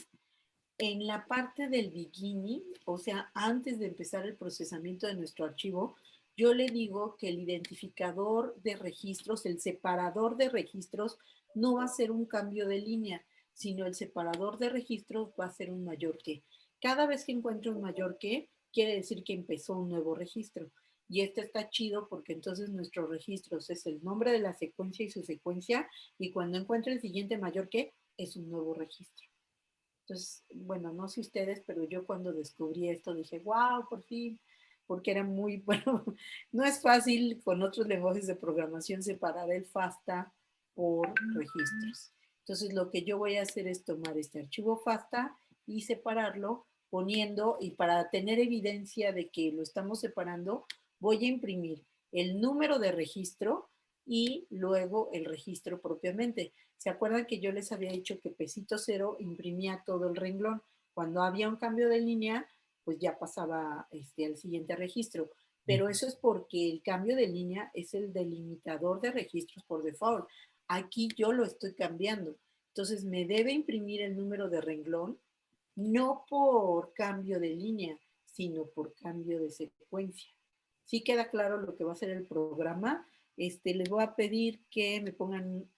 En la parte del beginning, o sea, antes de empezar el procesamiento de nuestro archivo, yo le digo que el identificador de registros, el separador de registros, no va a ser un cambio de línea, sino el separador de registros va a ser un mayor que. Cada vez que encuentro un mayor que, quiere decir que empezó un nuevo registro. Y esto está chido porque entonces nuestros registros es el nombre de la secuencia y su secuencia, y cuando encuentro el siguiente mayor que, es un nuevo registro. Entonces, bueno, no sé ustedes, pero yo cuando descubrí esto dije, wow, por fin, porque era muy, bueno, no es fácil con otros lenguajes de programación separar el FASTA por registros. Entonces, lo que yo voy a hacer es tomar este archivo FASTA y separarlo poniendo, y para tener evidencia de que lo estamos separando, voy a imprimir el número de registro y luego el registro propiamente. ¿Se acuerdan que yo les había dicho que pesito cero imprimía todo el renglón? Cuando había un cambio de línea, pues ya pasaba al siguiente registro. Pero eso es porque el cambio de línea es el delimitador de registros por default. Aquí yo lo estoy cambiando. Entonces me debe imprimir el número de renglón, no por cambio de línea, sino por cambio de secuencia. ¿Sí queda claro lo que va a ser el programa? Les voy a pedir que me pongan,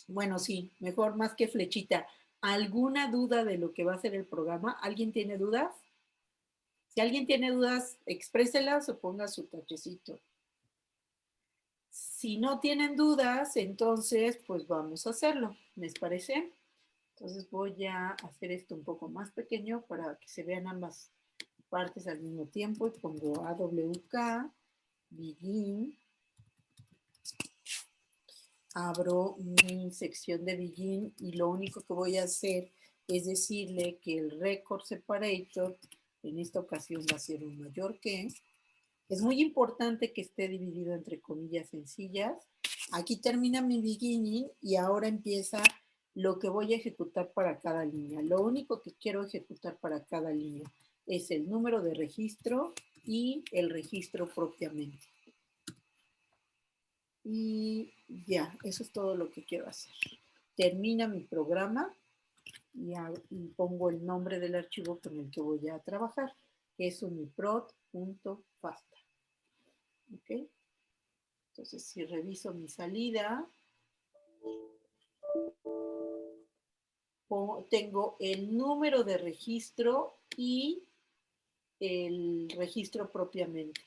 bueno, sí, mejor más que flechita. ¿Alguna duda de lo que va a ser el programa? ¿Alguien tiene dudas? Si alguien tiene dudas, expréselas o ponga su tachecito. Si no tienen dudas, entonces, pues vamos a hacerlo. ¿Les parece? Entonces voy a hacer esto un poco más pequeño para que se vean ambas partes al mismo tiempo. Y pongo AWK, begin. Abro mi sección de begin y lo único que voy a hacer es decirle que el record separator en esta ocasión va a ser un mayor que. Es muy importante que esté dividido entre comillas sencillas. Aquí termina mi beginning y ahora empieza lo que voy a ejecutar para cada línea. Lo único que quiero ejecutar para cada línea es el número de registro y el registro propiamente. Y ya, eso es todo lo que quiero hacer. Termina mi programa y pongo el nombre del archivo con el que voy a trabajar. que es uniprot.fasta. ¿Ok? Entonces, si reviso mi salida, tengo el número de registro y el registro propiamente.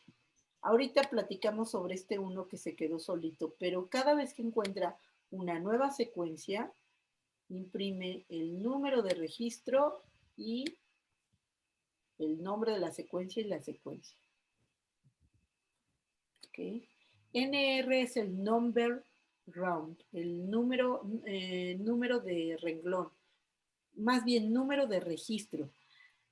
Ahorita platicamos sobre este uno que se quedó solito, pero cada vez que encuentra una nueva secuencia, imprime el número de registro y el nombre de la secuencia y la secuencia. ¿Okay? NR es el number round, el número de renglón, más bien número de registro.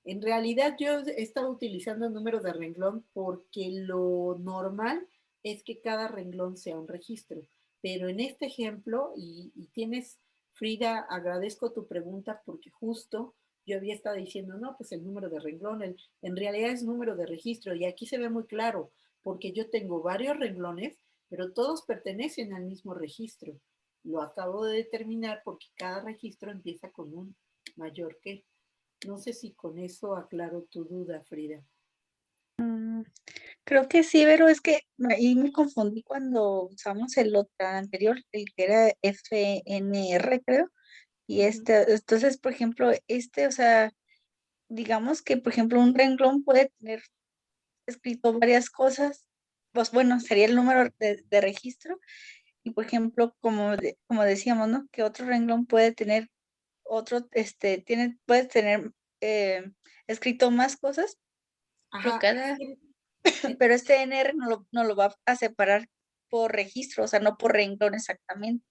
En realidad yo he estado utilizando el número de renglón porque lo normal es que cada renglón sea un registro. Pero en este ejemplo, y tienes, Frida, agradezco tu pregunta porque justo yo había estado diciendo, no, pues el número de renglón, en realidad es número de registro. Y aquí se ve muy claro, porque yo tengo varios renglones, pero todos pertenecen al mismo registro. Lo acabo de determinar porque cada registro empieza con un mayor que. No sé si con eso aclaro tu duda, Frida. Creo que sí, pero es que ahí me confundí cuando usamos el otro anterior, el que era FNR, creo. Y entonces, por ejemplo, o sea, digamos que, por ejemplo, un renglón puede tener escrito varias cosas, pues bueno, sería el número de registro. Y por ejemplo, como decíamos, ¿no? Que otro renglón puede tener puede tener escrito más cosas, pero Ajá, pero este NR no lo va a separar por registro, o sea, no por renglón exactamente.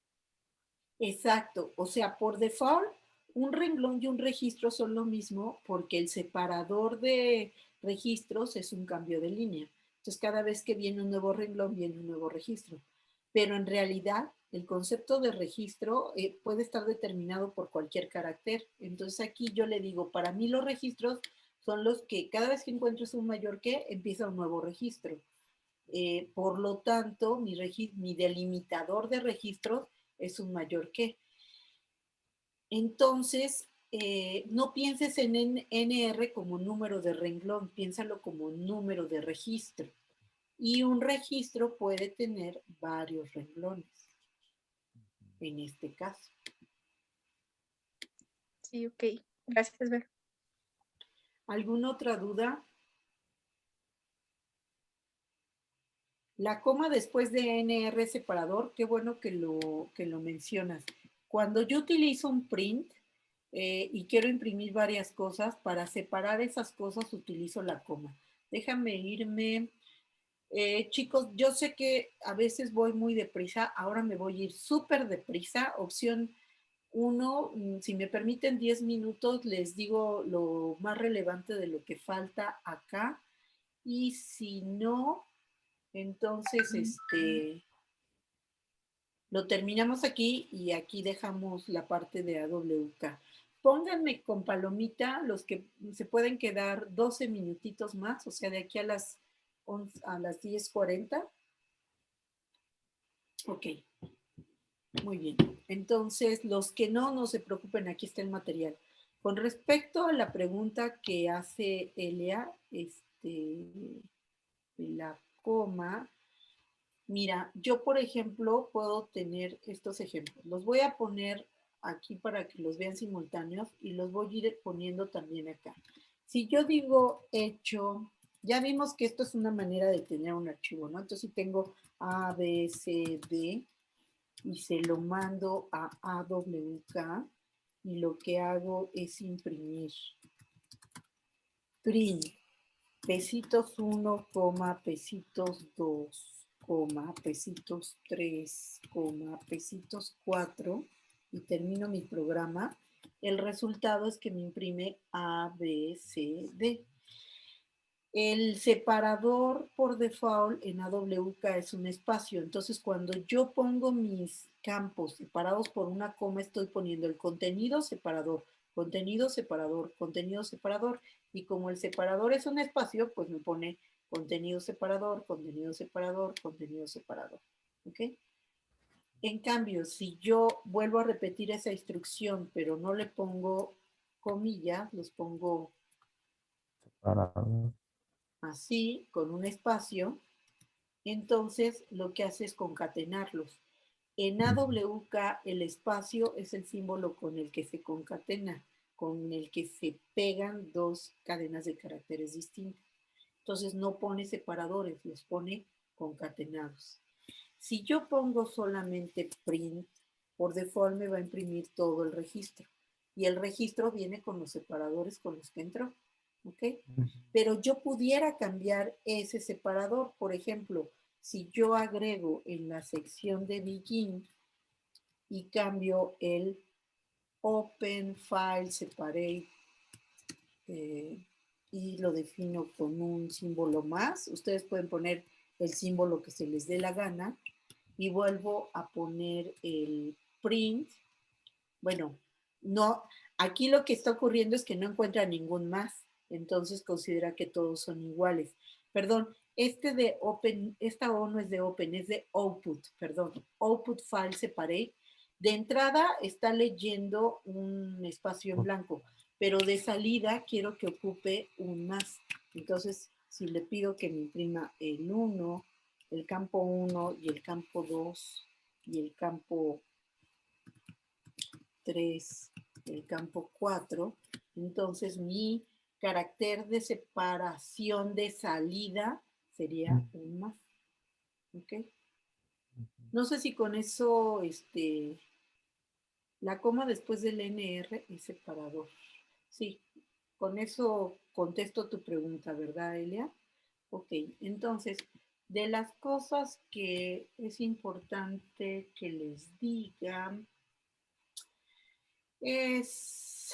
exacto. O sea, por default, un renglón y un registro son lo mismo porque el separador de registros es un cambio de línea. Entonces, cada vez que viene un nuevo renglón, viene un nuevo registro. Pero en realidad, el concepto de registro puede estar determinado por cualquier carácter. Entonces, aquí yo le digo, para mí los registros son los que cada vez que encuentres un mayor que, empieza un nuevo registro. Por lo tanto, mi delimitador de registros es un mayor que. Entonces, no pienses en NR como número de renglón, piénsalo como número de registro. Y un registro puede tener varios renglones, en este caso. Sí, ok. Gracias, Ver. ¿Alguna otra duda? La coma después de NR separador, qué bueno que lo mencionas. Cuando yo utilizo un print y quiero imprimir varias cosas, para separar esas cosas utilizo la coma. Déjame irme. Chicos, yo sé que a veces voy muy deprisa, ahora me voy a ir súper deprisa. Opción 1, si me permiten 10 minutos, les digo lo más relevante de lo que falta acá. Y si no, entonces, lo terminamos aquí y aquí dejamos la parte de AWK. Pónganme con palomita los que se pueden quedar 12 minutitos más, o sea, de aquí a las 10:40. Ok, muy bien. Entonces, los que no se preocupen, aquí está el material. Con respecto a la pregunta que hace Elia, la coma, mira, yo por ejemplo puedo tener estos ejemplos. Los voy a poner aquí para que los vean simultáneos y los voy a ir poniendo también acá. Si yo digo hecho, ya vimos que esto es una manera de tener un archivo, ¿no? Entonces si tengo A, B, C, D y se lo mando a AWK y lo que hago es imprimir print pesitos 1, pesitos 2, pesitos 3, pesitos 4 y termino mi programa, el resultado es que me imprime A, B, C, D. El separador por default en AWK es un espacio, entonces cuando yo pongo mis campos separados por una coma, estoy poniendo el contenido separador, contenido separador, contenido separador, y como el separador es un espacio, pues me pone contenido separador, contenido separador, contenido separador. ¿Ok? En cambio, si yo vuelvo a repetir esa instrucción, pero no le pongo comillas, los pongo así, con un espacio, entonces lo que hace es concatenarlos. En AWK el espacio es el símbolo con el que se concatena, con el que se pegan dos cadenas de caracteres distintas. Entonces no pone separadores, los pone concatenados. Si yo pongo solamente print, por default me va a imprimir todo el registro. Y el registro viene con los separadores con los que entró. ¿Ok? Pero yo pudiera cambiar ese separador. Por ejemplo, si yo agrego en la sección de Begin y cambio el Open File Separate y lo defino con un símbolo más, ustedes pueden poner el símbolo que se les dé la gana y vuelvo a poner el print. Bueno, no, aquí lo que está ocurriendo es que no encuentra ningún más, entonces considera que todos son iguales. Perdón, este de open, esta O no es de open, es de output, perdón, output file separate. De entrada está leyendo un espacio en blanco, pero de salida quiero que ocupe un más. Entonces, si le pido que me imprima el 1, el campo 1 y el campo 2 y el campo 3, el campo 4, entonces mi carácter de separación de salida sería un más. ¿Ok? No sé si con eso, la coma después del NR es separador. Sí, con eso contesto tu pregunta, ¿verdad, Elia? Ok, entonces, de las cosas que es importante que les diga es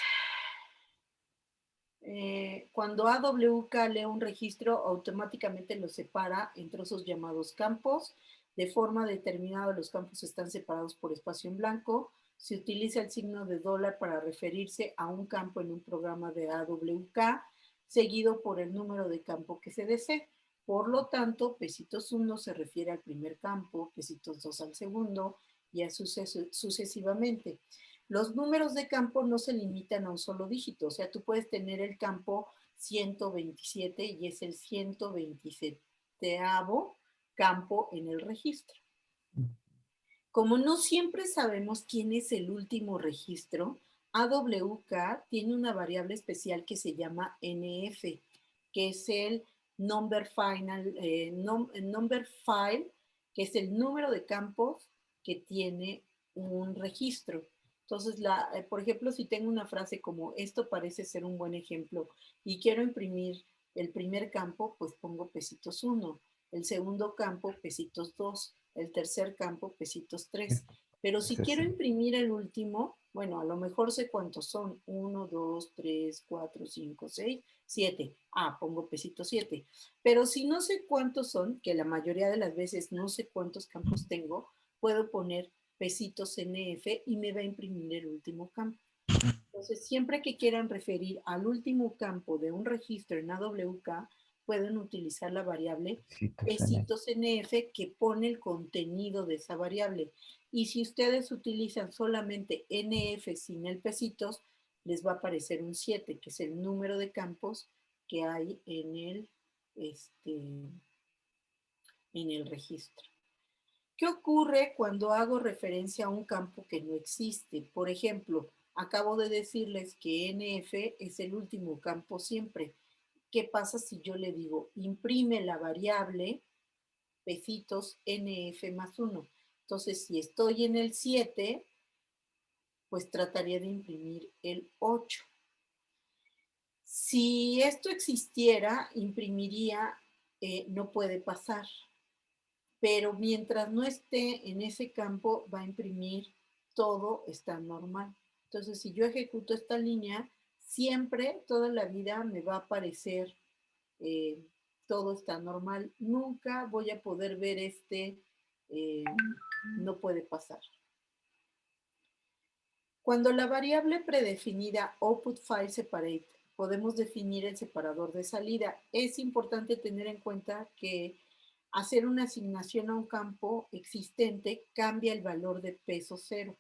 cuando AWK lee un registro, automáticamente lo separa en trozos llamados campos. De forma determinada, los campos están separados por espacio en blanco. Se utiliza el signo de dólar para referirse a un campo en un programa de AWK, seguido por el número de campo que se desee. Por lo tanto, pesitos 1 se refiere al primer campo, pesitos 2 al segundo, y así sucesivamente. Los números de campo no se limitan a un solo dígito, o sea, tú puedes tener el campo 127 y es el 127avo campo en el registro. Como no siempre sabemos quién es el último registro, AWK tiene una variable especial que se llama NF, que es el number file, que es el número de campos que tiene un registro. Entonces, por ejemplo, si tengo una frase como esto parece ser un buen ejemplo y quiero imprimir el primer campo, pues pongo pesitos 1, el segundo campo pesitos 2, el tercer campo pesitos 3. Pero si quiero imprimir el último, bueno, a lo mejor sé cuántos son, 1, 2, 3, 4, 5, 6, 7. Ah, pongo pesitos 7. Pero si no sé cuántos son, que la mayoría de las veces no sé cuántos campos tengo, puedo poner pesitos NF y me va a imprimir el último campo. Entonces, siempre que quieran referir al último campo de un registro en AWK, pueden utilizar la variable pesitos NF que pone el contenido de esa variable. Y si ustedes utilizan solamente NF sin el pesitos, les va a aparecer un 7, que es el número de campos que hay en el registro. ¿Qué ocurre cuando hago referencia a un campo que no existe? Por ejemplo, acabo de decirles que NF es el último campo siempre. ¿Qué pasa si yo le digo, imprime la variable pesitos NF más 1? Entonces, si estoy en el 7, pues trataría de imprimir el 8. Si esto existiera, imprimiría, no puede pasar. Pero mientras no esté en ese campo, va a imprimir todo está normal. Entonces, si yo ejecuto esta línea, siempre, toda la vida, me va a aparecer todo está normal. Nunca voy a poder ver no puede pasar. Cuando la variable predefinida output file separate, podemos definir el separador de salida. Es importante tener en cuenta que hacer una asignación a un campo existente cambia el valor de peso 0.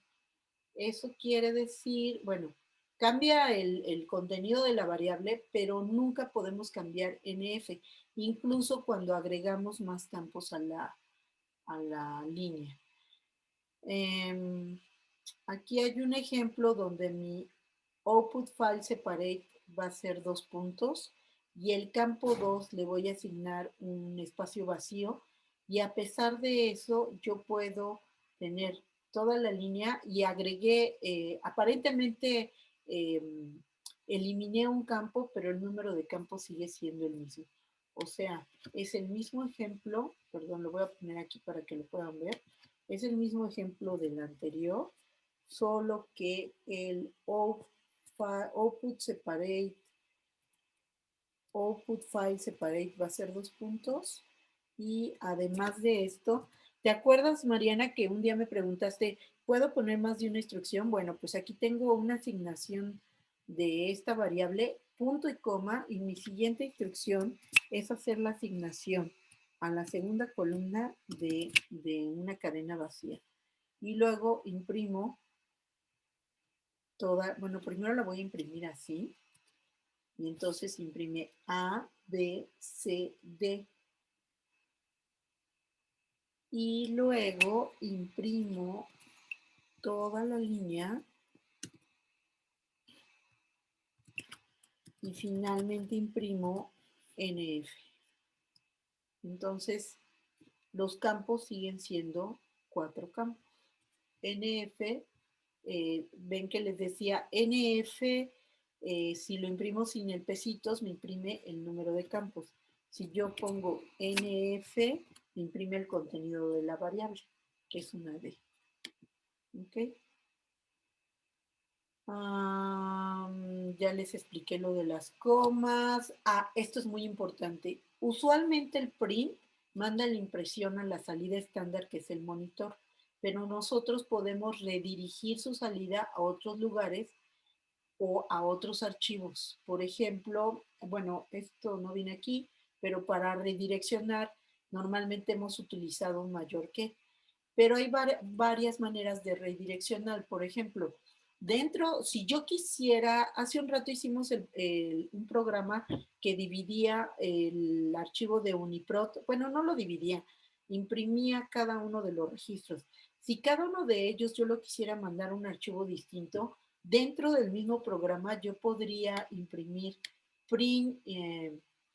Eso quiere decir, bueno, Cambia el contenido de la variable, pero nunca podemos cambiar NF, incluso cuando agregamos más campos a la línea. Aquí hay un ejemplo donde mi output file separate va a ser 2 puntos y el campo 2 le voy a asignar un espacio vacío y a pesar de eso yo puedo tener toda la línea y agregué, aparentemente eliminé un campo, pero el número de campos sigue siendo el mismo. O sea, es el mismo ejemplo, perdón, lo voy a poner aquí para que lo puedan ver, es el mismo ejemplo del anterior, solo que el output file separate va a ser 2 puntos y además de esto, ¿te acuerdas, Mariana, que un día me preguntaste, ¿puedo poner más de una instrucción? Bueno, pues aquí tengo una asignación de esta variable, punto y coma, y mi siguiente instrucción es hacer la asignación a la segunda columna de una cadena vacía. Y luego imprimo toda, bueno, primero la voy a imprimir así, y entonces imprime A, B, C, D. Y luego imprimo toda la línea y finalmente imprimo NF. Entonces, los campos siguen siendo 4 campos. NF, ven que les decía NF, si lo imprimo sin el pesitos, me imprime el número de campos. Si yo pongo NF, me imprime el contenido de la variable, que es una D. ¿Ok? Ya les expliqué lo de las comas. Esto es muy importante. Usualmente el print manda la impresión a la salida estándar, que es el monitor, pero nosotros podemos redirigir su salida a otros lugares o a otros archivos. Por ejemplo, bueno, esto no viene aquí, pero para redireccionar normalmente hemos utilizado un mayor que. Pero hay varias maneras de redireccionar. Por ejemplo, dentro, si yo quisiera, hace un rato hicimos un programa que dividía el archivo de Uniprot, bueno, no lo dividía, imprimía cada uno de los registros. Si cada uno de ellos yo lo quisiera mandar a un archivo distinto, dentro del mismo programa yo podría imprimir print,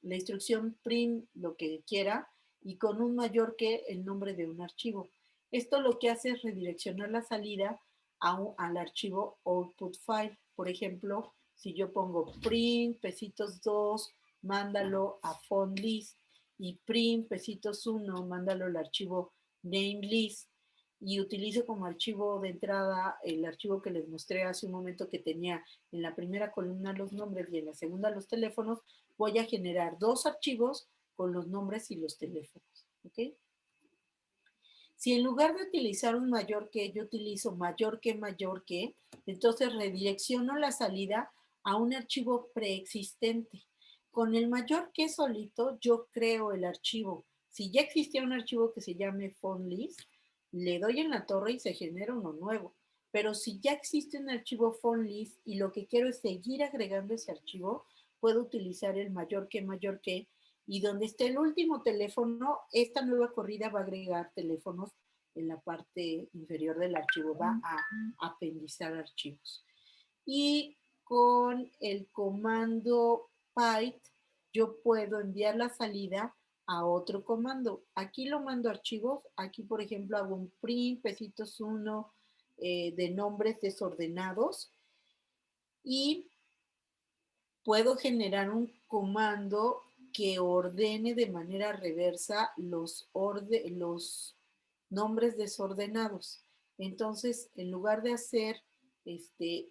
la instrucción print lo que quiera y con un mayor que el nombre de un archivo. Esto lo que hace es redireccionar la salida al archivo output file. Por ejemplo, si yo pongo print pesitos 2, mándalo a font list y print pesitos 1, mándalo al archivo name list y utilizo como archivo de entrada el archivo que les mostré hace un momento que tenía en la primera columna los nombres y en la segunda los teléfonos, voy a generar 2 archivos con los nombres y los teléfonos. ¿Ok? Si en lugar de utilizar un mayor que, yo utilizo mayor que, entonces redirecciono la salida a un archivo preexistente. Con el mayor que solito, yo creo el archivo. Si ya existía un archivo que se llame fontlist, le doy en la torre y se genera uno nuevo. Pero si ya existe un archivo fontlist y lo que quiero es seguir agregando ese archivo, puedo utilizar el mayor que, y donde esté el último teléfono, esta nueva corrida va a agregar teléfonos en la parte inferior del archivo, va a apendizar archivos. Y con el comando pyt, yo puedo enviar la salida a otro comando. Aquí lo mando a archivos, aquí por ejemplo hago un print pesitos 1 de nombres desordenados y puedo generar un comando que ordene de manera reversa los nombres desordenados. Entonces, en lugar de hacer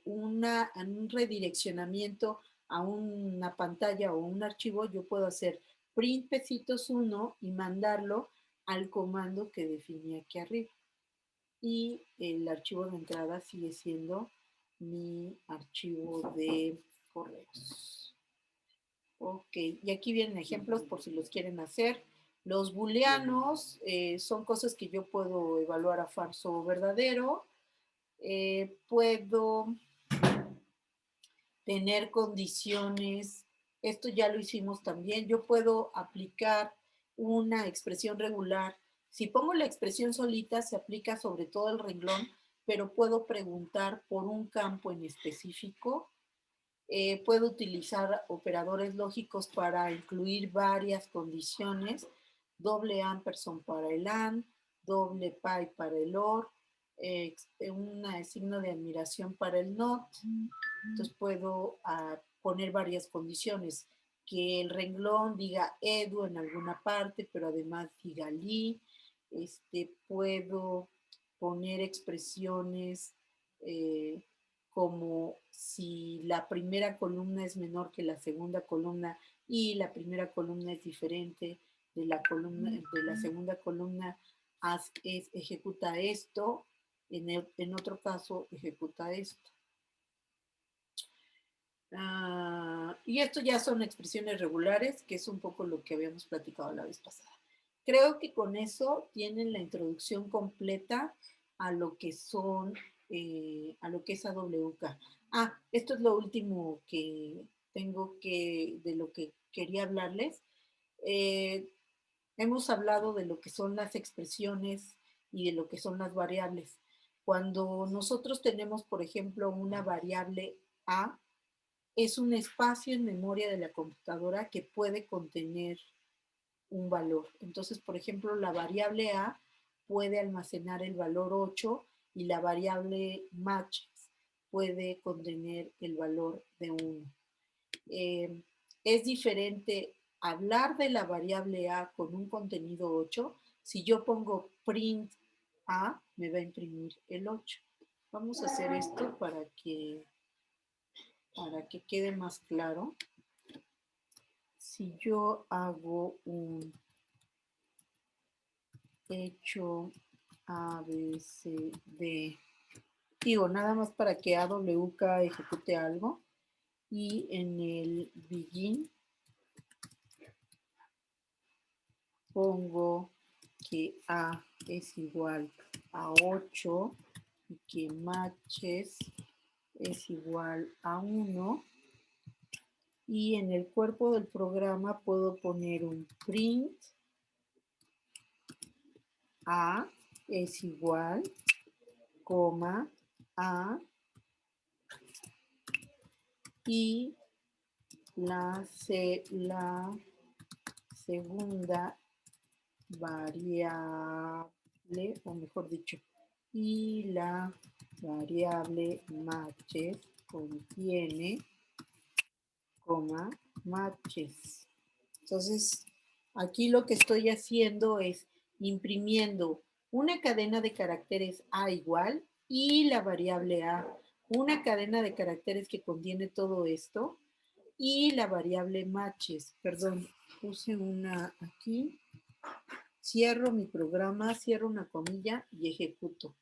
un redireccionamiento a una pantalla o un archivo, yo puedo hacer print pesitos 1 y mandarlo al comando que definí aquí arriba. Y el archivo de entrada sigue siendo mi archivo de correos. Ok, y aquí vienen ejemplos por si los quieren hacer. Los booleanos son cosas que yo puedo evaluar a falso o verdadero. Puedo tener condiciones. Esto ya lo hicimos también. Yo puedo aplicar una expresión regular. Si pongo la expresión solita, se aplica sobre todo el renglón, pero puedo preguntar por un campo en específico. Puedo utilizar operadores lógicos para incluir varias condiciones. Doble ampersand para el AND, doble pi para el OR, un signo de admiración para el NOT. Entonces puedo poner varias condiciones. Que el renglón diga edu en alguna parte, pero además diga li. Puedo poner expresiones como si la primera columna es menor que la segunda columna y la primera columna es diferente de la segunda columna, ejecuta esto, en otro caso ejecuta esto. Y esto ya son expresiones regulares, que es un poco lo que habíamos platicado la vez pasada. Creo que con eso tienen la introducción completa a lo que son, a lo que es AWK. Esto es lo último que tengo de lo que quería hablarles. Hemos hablado de lo que son las expresiones y de lo que son las variables. Cuando nosotros tenemos, por ejemplo, una variable A, es un espacio en memoria de la computadora que puede contener un valor. Entonces, por ejemplo, la variable A puede almacenar el valor 8 y la variable matches puede contener el valor de 1. Es diferente hablar de la variable A con un contenido 8. Si yo pongo print A, me va a imprimir el 8. Vamos a hacer esto para que quede más claro. Si yo hago un hecho A, B, C, D, digo, nada más para que AWK ejecute algo, y en el begin pongo que A es igual a 8 y que matches es igual a 1, y en el cuerpo del programa puedo poner un print A es igual, coma, A, y la segunda variable, o mejor dicho, y la variable matches contiene, coma, matches. Entonces, aquí lo que estoy haciendo es imprimiendo una cadena de caracteres A igual y la variable A, una cadena de caracteres que contiene todo esto, y la variable matches. Perdón, puse una aquí. Cierro mi programa, cierro una comilla y ejecuto.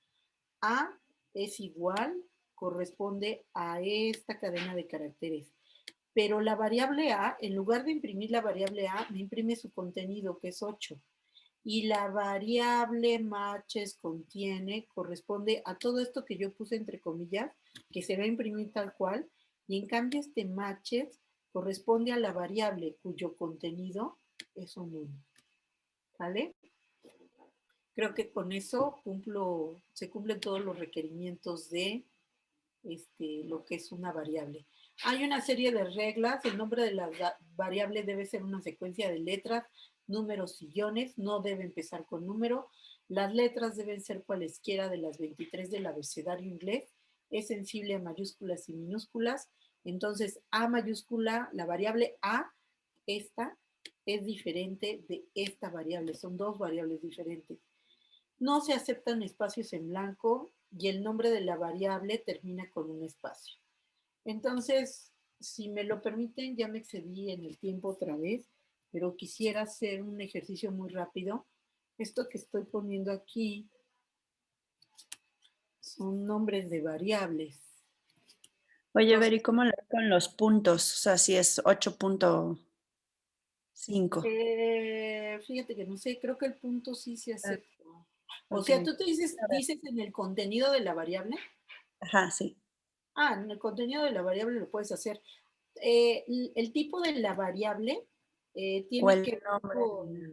A es igual, corresponde a esta cadena de caracteres. Pero la variable A, en lugar de imprimir la variable A, me imprime su contenido, que es 8. Y la variable matches contiene, corresponde a todo esto que yo puse entre comillas, que se va a imprimir tal cual. Y en cambio este matches corresponde a la variable cuyo contenido es un 1. ¿Vale? Creo que con eso se cumplen todos los requerimientos de lo que es una variable. Hay una serie de reglas. El nombre de la variable debe ser una secuencia de letras, números y guiones. No debe empezar con número. Las letras deben ser cualesquiera de las 23 del abecedario inglés. Es sensible a mayúsculas y minúsculas. Entonces, A mayúscula, la variable A, esta es diferente de esta variable. Son dos variables diferentes. No se aceptan espacios en blanco y el nombre de la variable termina con un espacio. Entonces, si me lo permiten, ya me excedí en el tiempo otra vez, pero quisiera hacer un ejercicio muy rápido. Esto que estoy poniendo aquí son nombres de variables. Oye, Veri, ¿cómo le hago con los puntos? O sea, si es 8.5. Fíjate que no sé, creo que el punto sí se acepta. O Ok. sea, tú te dices en el contenido de la variable. Ajá, sí. En el contenido de la variable lo puedes hacer. El tipo de la variable O tiene el que ver nombre. con,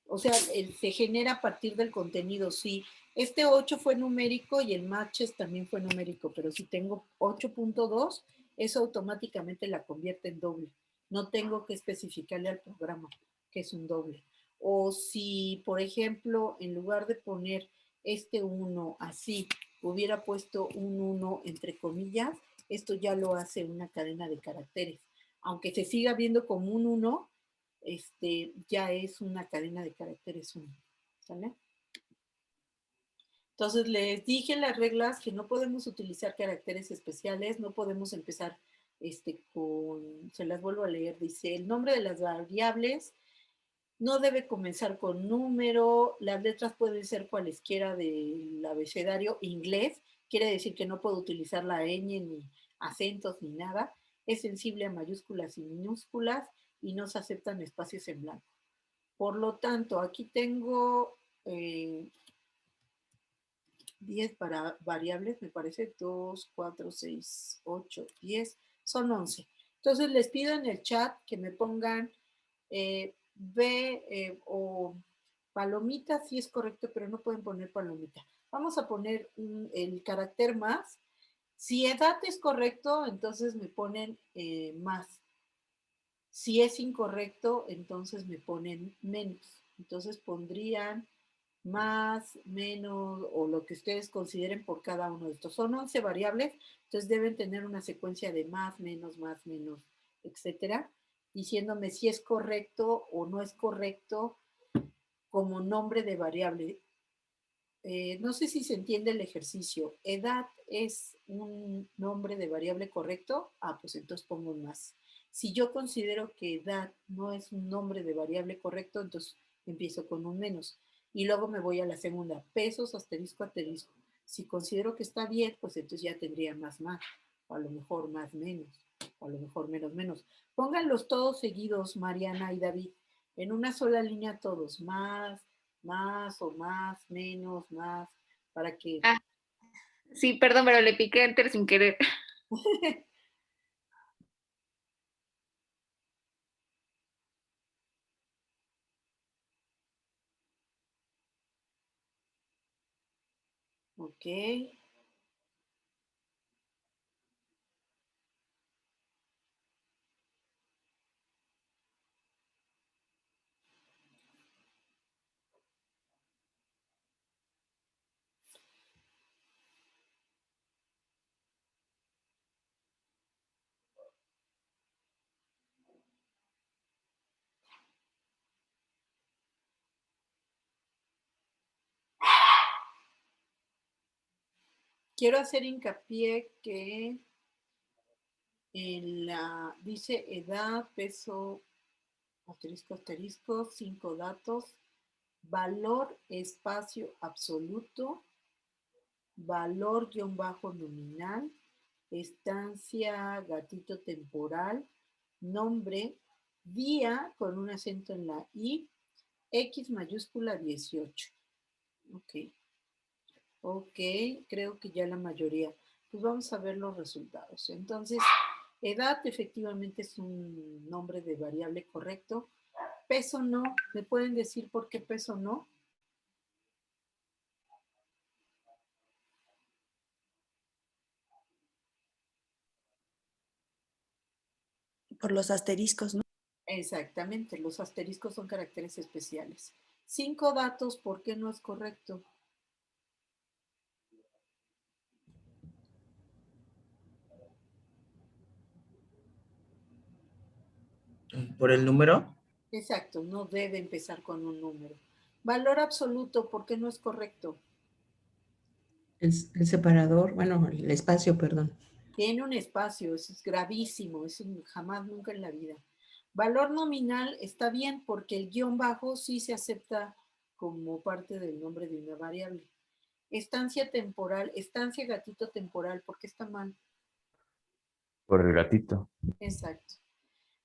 o sea, se genera a partir del contenido. Sí, este 8 fue numérico y el matches también fue numérico, pero si tengo 8.2, eso automáticamente la convierte en doble. No tengo que especificarle al programa que es un doble. O si, por ejemplo, en lugar de poner este 1 así, hubiera puesto un 1 entre comillas, esto ya lo hace una cadena de caracteres. Aunque se siga viendo como un 1, ya es una cadena de caracteres 1. ¿Sale? Entonces les dije las reglas que no podemos utilizar caracteres especiales, no podemos empezar se las vuelvo a leer, dice el nombre de las variables no debe comenzar con número, las letras pueden ser cualesquiera del abecedario inglés, quiere decir que no puedo utilizar la ñ ni acentos ni nada, es sensible a mayúsculas y minúsculas y no se aceptan espacios en blanco. Por lo tanto, aquí tengo 10 variables, me parece, 2, 4, 6, 8, 10, son 11. Entonces les pido en el chat que me pongan B o palomita, sí es correcto, pero no pueden poner palomita. Vamos a poner el carácter más. Si edad es correcto, entonces me ponen más. Si es incorrecto, entonces me ponen menos. Entonces pondrían más, menos, o lo que ustedes consideren por cada uno de estos. Son 11 variables, entonces deben tener una secuencia de más, menos, etcétera, diciéndome si es correcto o no es correcto como nombre de variable. No sé si se entiende el ejercicio. ¿Edad es un nombre de variable correcto? Pues entonces pongo un más. Si yo considero que edad no es un nombre de variable correcto, entonces empiezo con un menos. Y luego me voy a la segunda. Pesos, asterisco, asterisco. Si considero que está bien, pues entonces ya tendría más, o a lo mejor más, menos, o a lo mejor menos, menos. Pónganlos todos seguidos, Mariana y David, en una sola línea todos. Más o más, menos, más, para que... Sí, perdón, pero le piqué enter sin querer. Ok. Quiero hacer hincapié que dice edad, peso, asterisco, asterisco, 5 datos, valor, espacio absoluto, valor guión bajo nominal, estancia, gatito temporal, nombre, día con un acento en la I, X mayúscula 18. Ok. Ok, creo que ya la mayoría. Pues vamos a ver los resultados. Entonces, edad efectivamente es un nombre de variable correcto. Peso no. ¿Me pueden decir por qué peso no? Por los asteriscos, ¿no? Exactamente, los asteriscos son caracteres especiales. 5 datos, ¿por qué no es correcto? ¿Por el número? Exacto, no debe empezar con un número. Valor absoluto, ¿por qué no es correcto? El separador, bueno, el espacio, perdón. Tiene un espacio, eso es gravísimo, eso jamás, nunca en la vida. Valor nominal está bien porque el guión bajo sí se acepta como parte del nombre de una variable. Estancia temporal, estancia gatito temporal, ¿por qué está mal? Por el gatito. Exacto.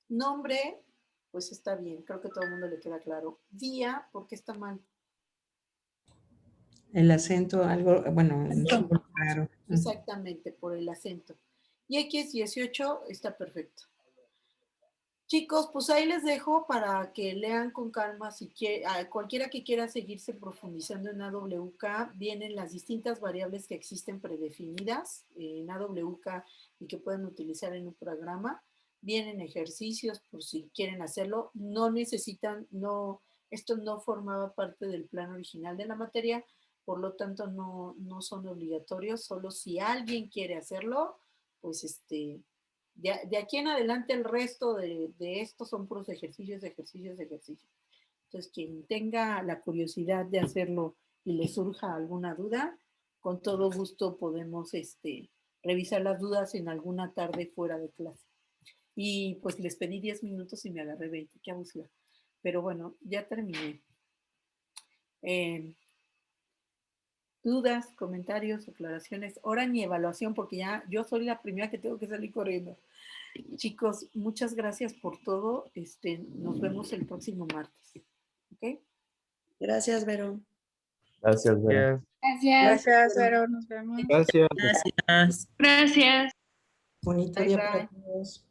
Nombre, pues está bien, creo que a todo el mundo le queda claro. Día, ¿por qué está mal? El acento, algo, bueno, un símbolo raro. Exactamente, por el acento. Y X18 está perfecto. Chicos, pues ahí les dejo para que lean con calma. Si cualquiera que quiera seguirse profundizando en AWK, vienen las distintas variables que existen predefinidas en AWK y que pueden utilizar en un programa. Vienen ejercicios por si quieren hacerlo. No necesitan, esto no formaba parte del plan original de la materia, por lo tanto no son obligatorios. Solo si alguien quiere hacerlo, pues de aquí en adelante el resto de estos son puros ejercicios. Entonces, quien tenga la curiosidad de hacerlo y le surja alguna duda, con todo gusto podemos revisar las dudas en alguna tarde fuera de clase. Y pues les pedí 10 minutos y me agarré 20, qué abusiva. Pero bueno, ya terminé. Dudas, comentarios, aclaraciones, hora ni evaluación, porque ya yo soy la primera que tengo que salir corriendo. Chicos, muchas gracias por todo. Nos vemos el próximo martes. ¿Ok? Gracias, Vero. Gracias, Vera. Gracias. Gracias. Gracias, Vero, nos vemos. Gracias. Gracias. Gracias. Bonito Bye, día bye. para todos.